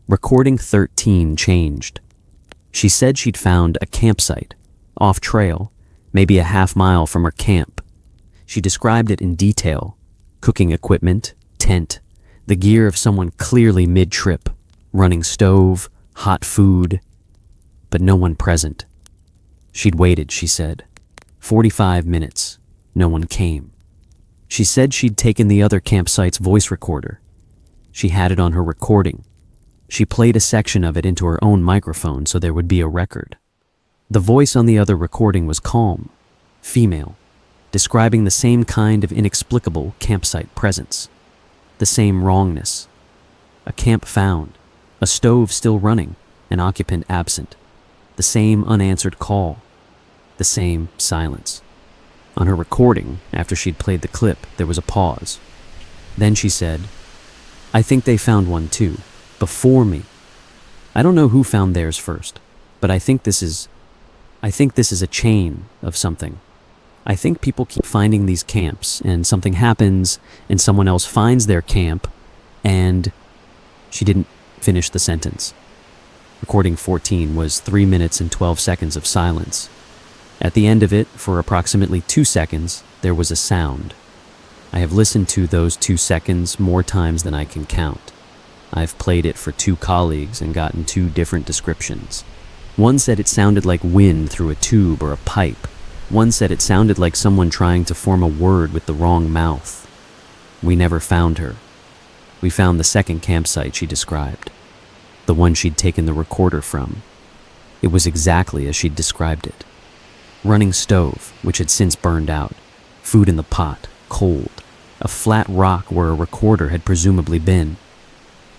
Recording 13 changed. She said she'd found a campsite, off trail, maybe a half-mile from her camp. She described it in detail: cooking equipment, tent, the gear of someone clearly mid-trip, running stove, hot food, but no one present. She'd waited, she said. 45 minutes. No one came. She said she'd taken the other campsite's voice recorder. She had it on her recording. She played a section of it into her own microphone so there would be a record. The voice on the other recording was calm, female, describing the same kind of inexplicable campsite presence, the same wrongness. A camp found, a stove still running, an occupant absent, the same unanswered call, the same silence. On her recording, after she'd played the clip, there was a pause. Then she said, "I think they found one too, before me. I don't know who found theirs first, but I think this is a chain of something. I think people keep finding these camps, and something happens, and someone else finds their camp, and..." She didn't finish the sentence. Recording 14 was 3 minutes and 12 seconds of silence. At the end of it, for approximately 2 seconds, there was a sound. I have listened to those 2 seconds more times than I can count. I've played it for 2 colleagues and gotten 2 different descriptions. One said it sounded like wind through a tube or a pipe. One said it sounded like someone trying to form a word with the wrong mouth. We never found her. We found the second campsite she described, the one she'd taken the recorder from. It was exactly as she'd described it. Running stove, which had since burned out. Food in the pot, cold. A flat rock where a recorder had presumably been.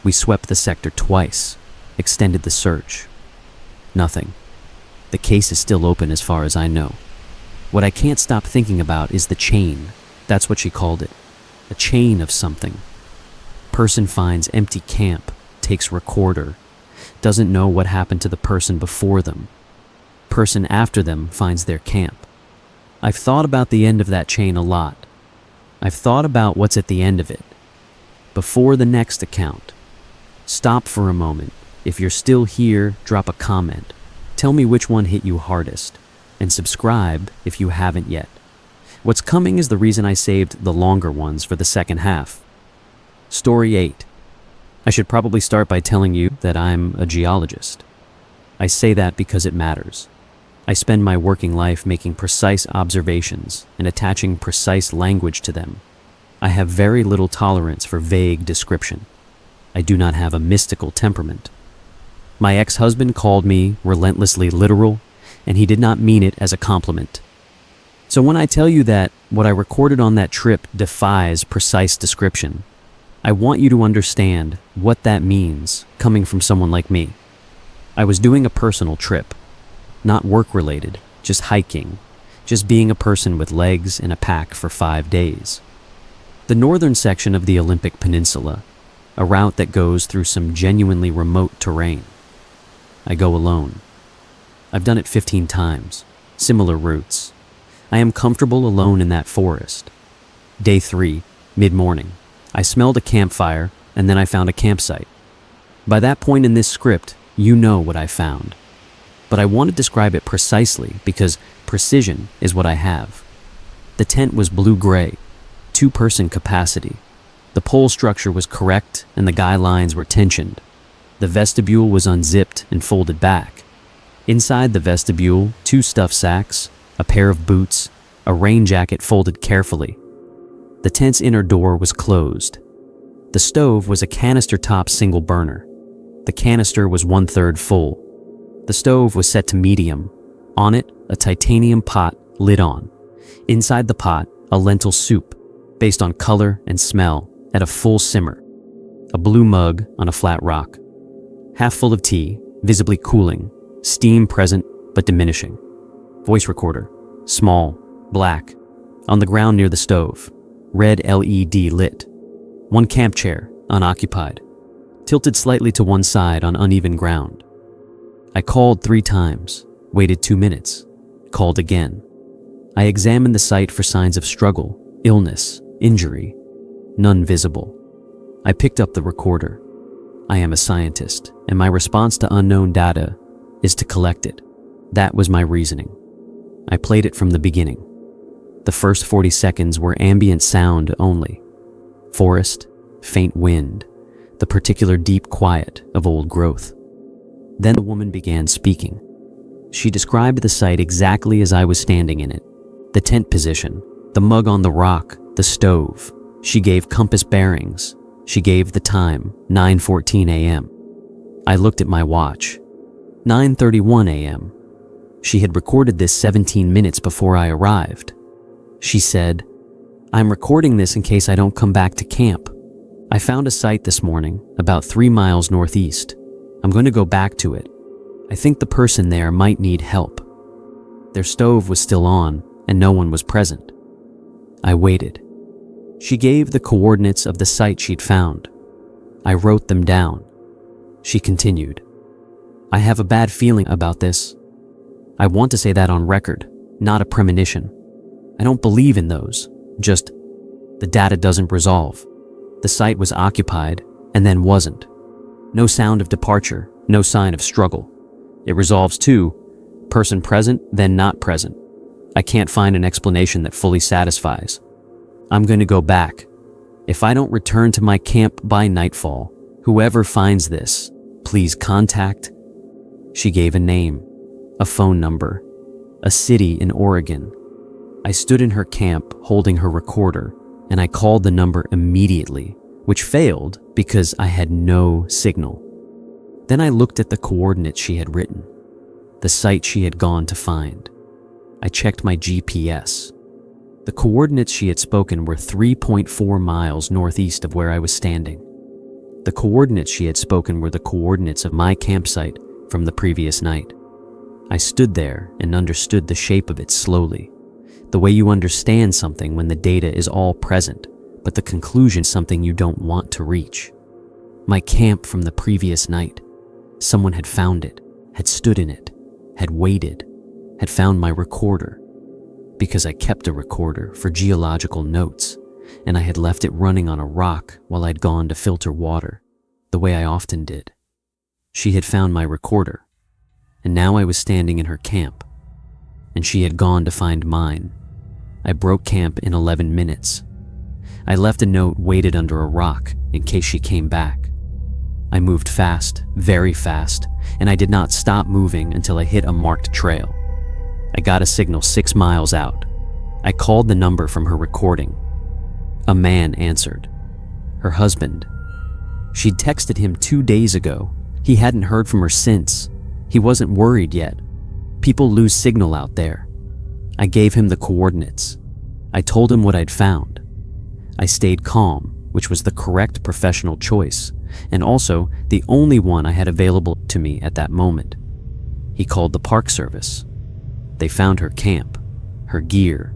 We swept the sector twice, extended the search. Nothing. The case is still open as far as I know. What I can't stop thinking about is the chain. That's what she called it. A chain of something. Person finds empty camp, takes recorder, doesn't know what happened to the person before them. Person after them finds their camp. I've thought about the end of that chain a lot. I've thought about what's at the end of it. Before the next account. Stop for a moment. If you're still here, drop a comment. Tell me which one hit you hardest. And subscribe if you haven't yet. What's coming is the reason I saved the longer ones for the second half. Story 8. I should probably start by telling you that I'm a geologist. I say that because it matters. I spend my working life making precise observations and attaching precise language to them. I have very little tolerance for vague description. I do not have a mystical temperament. My ex-husband called me relentlessly literal, and he did not mean it as a compliment. So when I tell you that what I recorded on that trip defies precise description, I want you to understand what that means coming from someone like me. I was doing a personal trip, not work-related, just hiking, just being a person with legs and a pack for 5 days. The northern section of the Olympic Peninsula, a route that goes through some genuinely remote terrain. I go alone. I've done it 15 times, similar routes. I am comfortable alone in that forest. Day 3, mid-morning. I smelled a campfire, and then I found a campsite. By that point in this script, you know what I found. But I want to describe it precisely because precision is what I have. The tent was blue-gray, 2-person capacity. The pole structure was correct and the guy lines were tensioned. The vestibule was unzipped and folded back. Inside the vestibule, 2 stuffed sacks, a pair of boots, a rain jacket folded carefully. The tent's inner door was closed. The stove was a canister-top single burner. The canister was 1/3 full. The stove was set to medium. On it, a titanium pot, lid on. Inside the pot, a lentil soup, based on color and smell, at a full simmer. A blue mug on a flat rock. Half full of tea, visibly cooling, steam present but diminishing. Voice recorder, small, black, on the ground near the stove, red LED lit. 1 camp chair, unoccupied, tilted slightly to one side on uneven ground. I called 3 times, waited 2 minutes, called again. I examined the site for signs of struggle, illness, injury, none visible. I picked up the recorder. I am a scientist, and my response to unknown data is to collect it. That was my reasoning. I played it from the beginning. The first 40 seconds were ambient sound only. Forest, faint wind, the particular deep quiet of old growth. Then the woman began speaking. She described the site exactly as I was standing in it. The tent position, the mug on the rock, the stove. She gave compass bearings. She gave the time, 9:14 a.m. I looked at my watch. 9:31 a.m. She had recorded this 17 minutes before I arrived. She said, "I'm recording this in case I don't come back to camp. I found a site this morning, about 3 miles northeast. I'm going to go back to it. I think the person there might need help." Their stove was still on, and no one was present. I waited. She gave the coordinates of the site she'd found. I wrote them down. She continued, "I have a bad feeling about this. I want to say that on record, not a premonition. I don't believe in those, just the data doesn't resolve. The site was occupied and then wasn't. No sound of departure, no sign of struggle. It resolves too, person present, then not present. I can't find an explanation that fully satisfies. I'm going to go back. If I don't return to my camp by nightfall, whoever finds this, please contact." She gave a name, a phone number, a city in Oregon. I stood in her camp holding her recorder, and I called the number immediately, which failed because I had no signal. Then I looked at the coordinates she had written, the site she had gone to find. I checked my GPS. The coordinates she had spoken were 3.4 miles northeast of where I was standing. The coordinates she had spoken were the coordinates of my campsite from the previous night. I stood there and understood the shape of it slowly. The way you understand something when the data is all present, but the conclusion something you don't want to reach. My camp from the previous night. Someone had found it, had stood in it, had waited, had found my recorder. Because I kept a recorder for geological notes, and I had left it running on a rock while I'd gone to filter water, the way I often did. She had found my recorder, and now I was standing in her camp, and she had gone to find mine. I broke camp in 11 minutes. I left a note weighted under a rock in case she came back. I moved fast, very fast, and I did not stop moving until I hit a marked trail. I got a signal 6 miles out. I called the number from her recording. A man answered. Her husband. She'd texted him 2 days ago. He hadn't heard from her since. He wasn't worried yet. People lose signal out there. I gave him the coordinates. I told him what I'd found. I stayed calm, which was the correct professional choice, and also the only one I had available to me at that moment. He called the Park Service. They found her camp, her gear,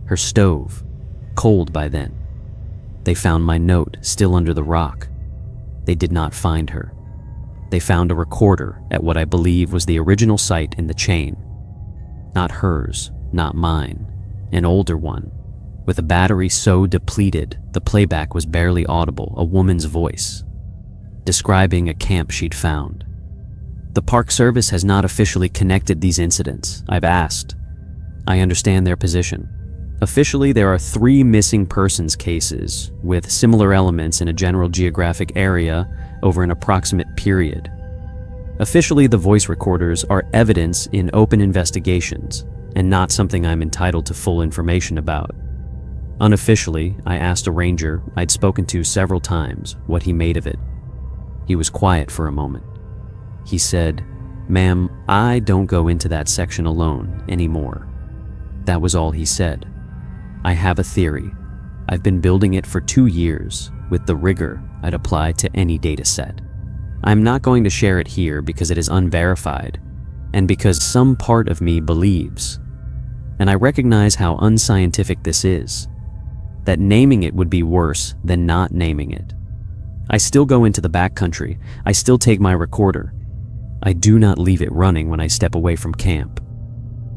her stove, cold by then. They found my note still under the rock. They did not find her. They found a recorder at what I believe was the original site in the chain. Not hers, not mine, an older one. With a battery so depleted, the playback was barely audible, a woman's voice, describing a camp she'd found. The Park Service has not officially connected these incidents. I've asked. I understand their position. Officially, there are 3 missing persons cases with similar elements in a general geographic area over an approximate period. Officially, the voice recorders are evidence in open investigations and not something I'm entitled to full information about. Unofficially, I asked a ranger I'd spoken to several times what he made of it. He was quiet for a moment. He said, "Ma'am, I don't go into that section alone anymore." That was all he said. I have a theory. I've been building it for 2 years with the rigor I'd apply to any data set. I'm not going to share it here because it is unverified and because some part of me believes, and I recognize how unscientific this is, that naming it would be worse than not naming it. I still go into the backcountry. I still take my recorder. I do not leave it running when I step away from camp.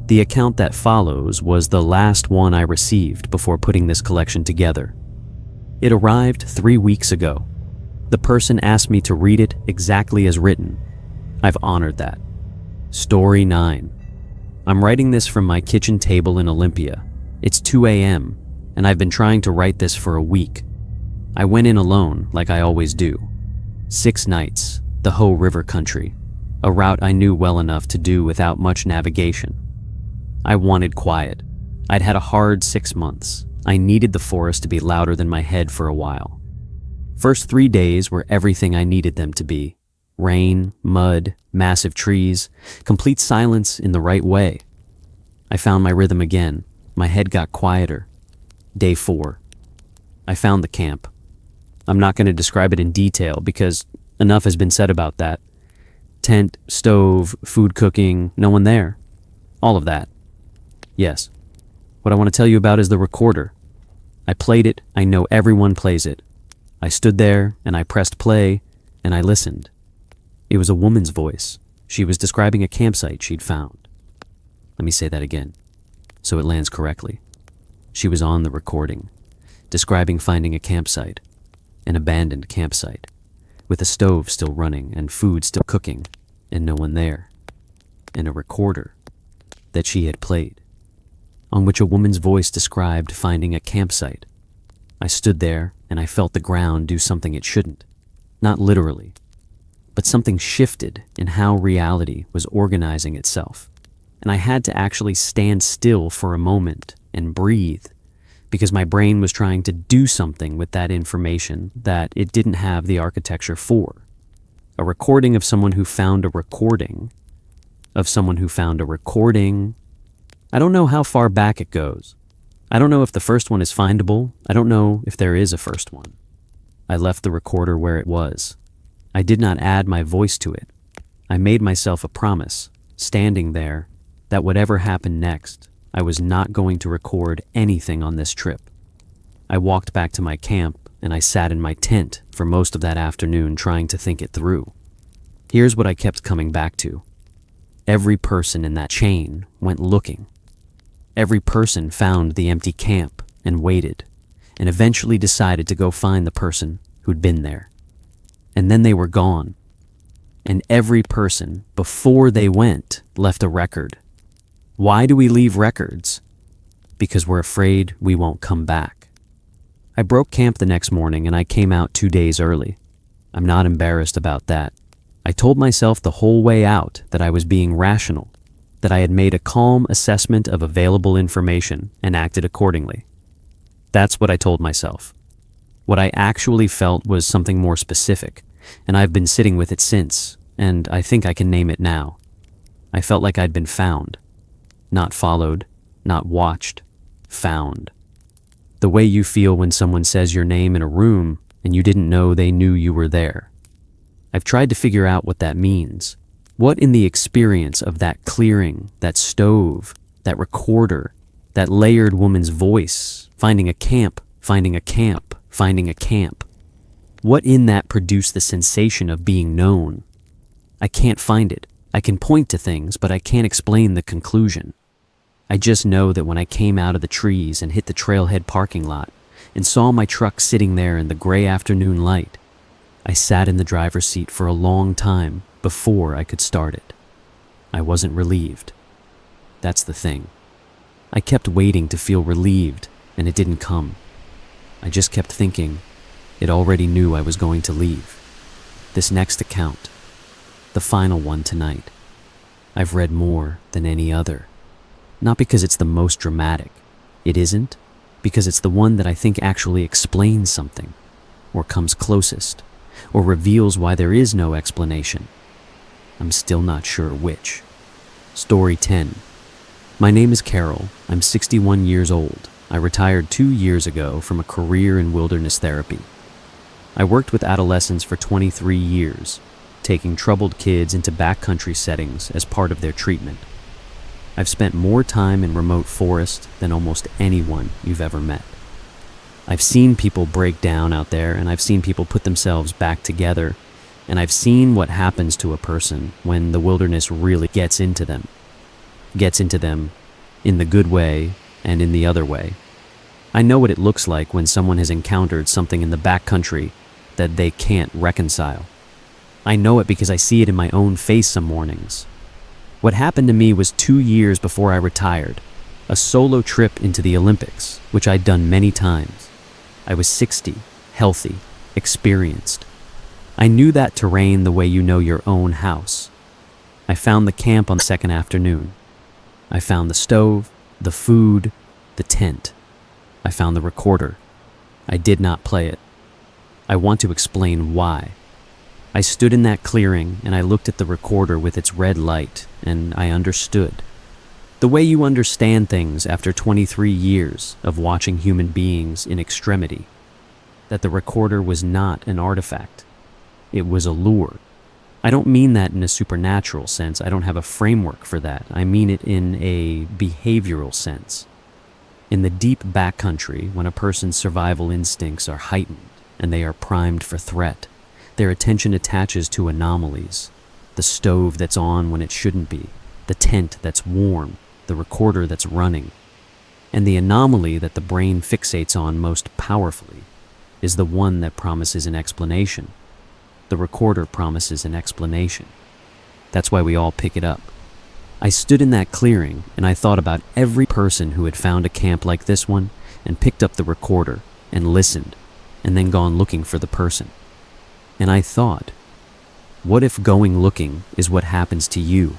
The account that follows was the last one I received before putting this collection together. It arrived 3 weeks ago. The person asked me to read it exactly as written. I've honored that. Story 9. I'm writing this from my kitchen table in Olympia. It's 2 a.m., and I've been trying to write this for a week. I went in alone, like I always do. 6 nights, the Ho River country, a route I knew well enough to do without much navigation. I wanted quiet. I'd had a hard 6 months. I needed the forest to be louder than my head for a while. First 3 days were everything I needed them to be. Rain, mud, massive trees, complete silence in the right way. I found my rhythm again. My head got quieter. Day 4. I found the camp. I'm not going to describe it in detail because enough has been said about that. Tent, stove, food cooking, no one there. All of that. Yes. What I want to tell you about is the recorder. I played it. I know everyone plays it. I stood there and I pressed play and I listened. It was a woman's voice. She was describing a campsite she'd found. Let me say that again, so it lands correctly. She was on the recording, describing finding a campsite, an abandoned campsite, with a stove still running and food still cooking, and no one there, and a recorder that she had played, on which a woman's voice described finding a campsite. I stood there and I felt the ground do something it shouldn't, not literally, but something shifted in how reality was organizing itself, and I had to actually stand still for a moment and breathe, because my brain was trying to do something with that information that it didn't have the architecture for. A recording of someone who found a recording of someone who found a recording. I don't know how far back it goes. I don't know if the first one is findable. I don't know if there is a first one. I left the recorder where it was. I did not add my voice to it. I made myself a promise. standing there, that whatever happened next, I was not going to record anything on this trip. I walked back to my camp and I sat in my tent for most of that afternoon trying to think it through. Here's what I kept coming back to. Every person in that chain went looking. Every person found the empty camp and waited, and eventually decided to go find the person who'd been there. And then they were gone. And every person, before they went, left a record. Why do we leave records? Because we're afraid we won't come back. I broke camp the next morning and I came out 2 days early. I'm not embarrassed about that. I told myself the whole way out that I was being rational, that I had made a calm assessment of available information and acted accordingly. That's what I told myself. What I actually felt was something more specific, and I've been sitting with it since, and I think I can name it now. I felt like I'd been found. Not followed, not watched, found. The way you feel when someone says your name in a room and you didn't know they knew you were there. I've tried to figure out what that means. What in the experience of that clearing, that stove, that recorder, that layered woman's voice, finding a camp, finding a camp, finding a camp. What in that produced the sensation of being known? I can't find it. I can point to things, but I can't explain the conclusion. I just know that when I came out of the trees and hit the trailhead parking lot and saw my truck sitting there in the gray afternoon light, I sat in the driver's seat for a long time before I could start it. I wasn't relieved. That's the thing. I kept waiting to feel relieved, and it didn't come. I just kept thinking, it already knew I was going to leave. This next account, the final one tonight, I've read more than any other. Not because it's the most dramatic. It isn't. Because it's the one that I think actually explains something, or comes closest, or reveals why there is no explanation. I'm still not sure which. Story 10. My name is Carol. I'm 61 years old. I retired 2 years ago from a career in wilderness therapy. I worked with adolescents for 23 years, taking troubled kids into backcountry settings as part of their treatment. I've spent more time in remote forest than almost anyone you've ever met. I've seen people break down out there, and I've seen people put themselves back together, and I've seen what happens to a person when the wilderness really gets into them. Gets into them in the good way and in the other way. I know what it looks like when someone has encountered something in the backcountry that they can't reconcile. I know it because I see it in my own face some mornings. What happened to me was 2 years before I retired, a solo trip into the Olympics, which I'd done many times. I was 60, healthy, experienced. I knew that terrain the way you know your own house. I found the camp on the second afternoon. I found the stove, the food, the tent. I found the recorder. I did not play it. I want to explain why. I stood in that clearing and I looked at the recorder with its red light, and I understood. The way you understand things after 23 years of watching human beings in extremity. That the recorder was not an artifact. It was a lure. I don't mean that in a supernatural sense. I don't have a framework for that. I mean it in a behavioral sense. In the deep backcountry, when a person's survival instincts are heightened and they are primed for threat, their attention attaches to anomalies. The stove that's on when it shouldn't be, the tent that's warm, the recorder that's running. And the anomaly that the brain fixates on most powerfully is the one that promises an explanation. The recorder promises an explanation. That's why we all pick it up. I stood in that clearing and I thought about every person who had found a camp like this one and picked up the recorder and listened and then gone looking for the person. And I thought, what if going looking is what happens to you?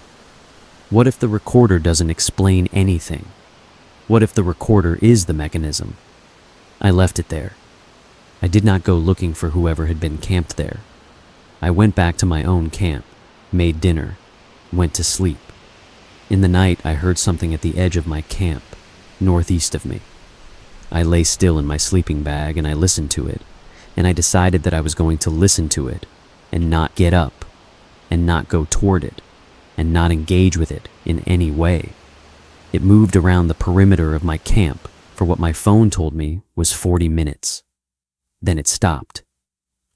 What if the recorder doesn't explain anything? What if the recorder is the mechanism? I left it there. I did not go looking for whoever had been camped there. I went back to my own camp, made dinner, went to sleep. In the night, I heard something at the edge of my camp, northeast of me. I lay still in my sleeping bag and I listened to it, and I decided that I was going to listen to it and not get up and not go toward it. and not engage with it in any way. It moved around the perimeter of my camp for what my phone told me was 40 minutes. Then it stopped.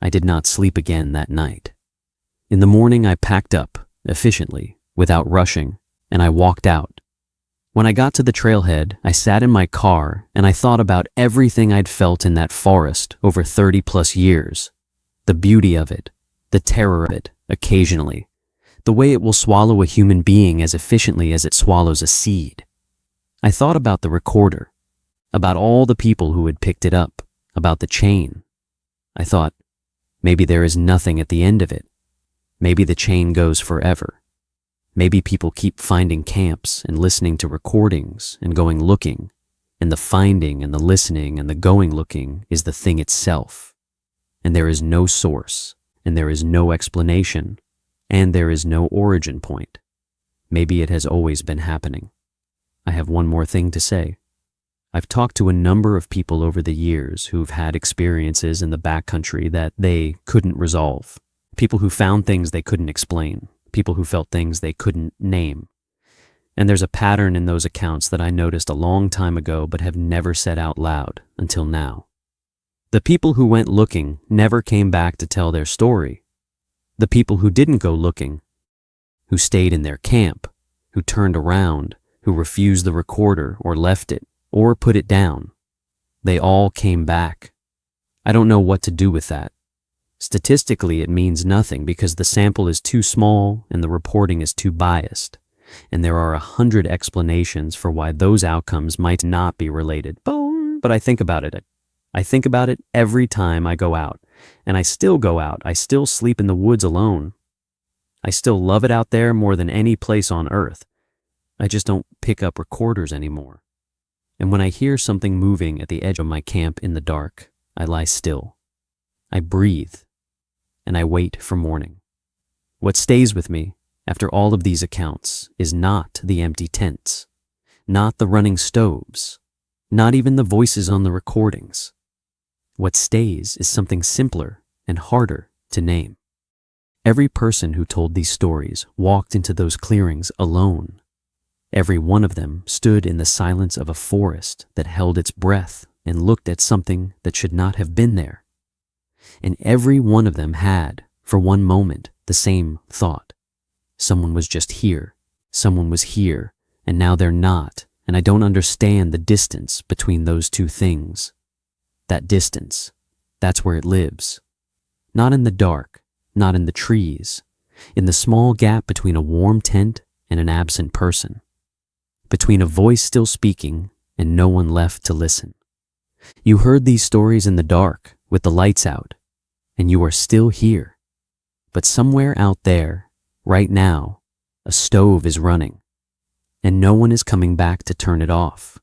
I did not sleep again that night. In the morning, I packed up, efficiently, without rushing, and I walked out. When I got to the trailhead, I sat in my car and I thought about everything I'd felt in that forest over 30+ years. The beauty of it, the terror of it, occasionally, the way it will swallow a human being as efficiently as it swallows a seed. I thought about the recorder, about all the people who had picked it up, about the chain. I thought, maybe there is nothing at the end of it. Maybe the chain goes forever. Maybe people keep finding camps and listening to recordings and going looking, and the finding and the listening and the going looking is the thing itself. And there is no source, and there is no explanation, and there is no origin point. Maybe it has always been happening. I have one more thing to say. I've talked to a number of people over the years who've had experiences in the backcountry that they couldn't resolve. People who found things they couldn't explain. People who felt things they couldn't name. And there's a pattern in those accounts that I noticed a long time ago but have never said out loud until now. The people who went looking never came back to tell their story. The people who didn't go looking, who stayed in their camp, who turned around, who refused the recorder or left it or put it down, they all came back. I don't know what to do with that. Statistically, it means nothing because the sample is too small and the reporting is too biased, and there are 100 explanations for why those outcomes might not be related. But I think about it. I think about it every time I go out, and I still go out. I still sleep in the woods alone. I still love it out there more than any place on earth. I just don't pick up recorders anymore. And when I hear something moving at the edge of my camp in the dark, I lie still. I breathe. And I wait for morning. What stays with me after all of these accounts is not the empty tents, not the running stoves, not even the voices on the recordings. What stays is something simpler and harder to name. Every person who told these stories walked into those clearings alone. Every one of them stood in the silence of a forest that held its breath and looked at something that should not have been there. And every one of them had, for one moment, the same thought. Someone was just here, someone was here, and now they're not, and I don't understand the distance between those two things. That distance, that's where it lives. Not in the dark, not in the trees, in the small gap between a warm tent and an absent person. Between a voice still speaking and no one left to listen. You heard these stories in the dark, with the lights out, and you are still here. But somewhere out there, right now, a stove is running, and no one is coming back to turn it off.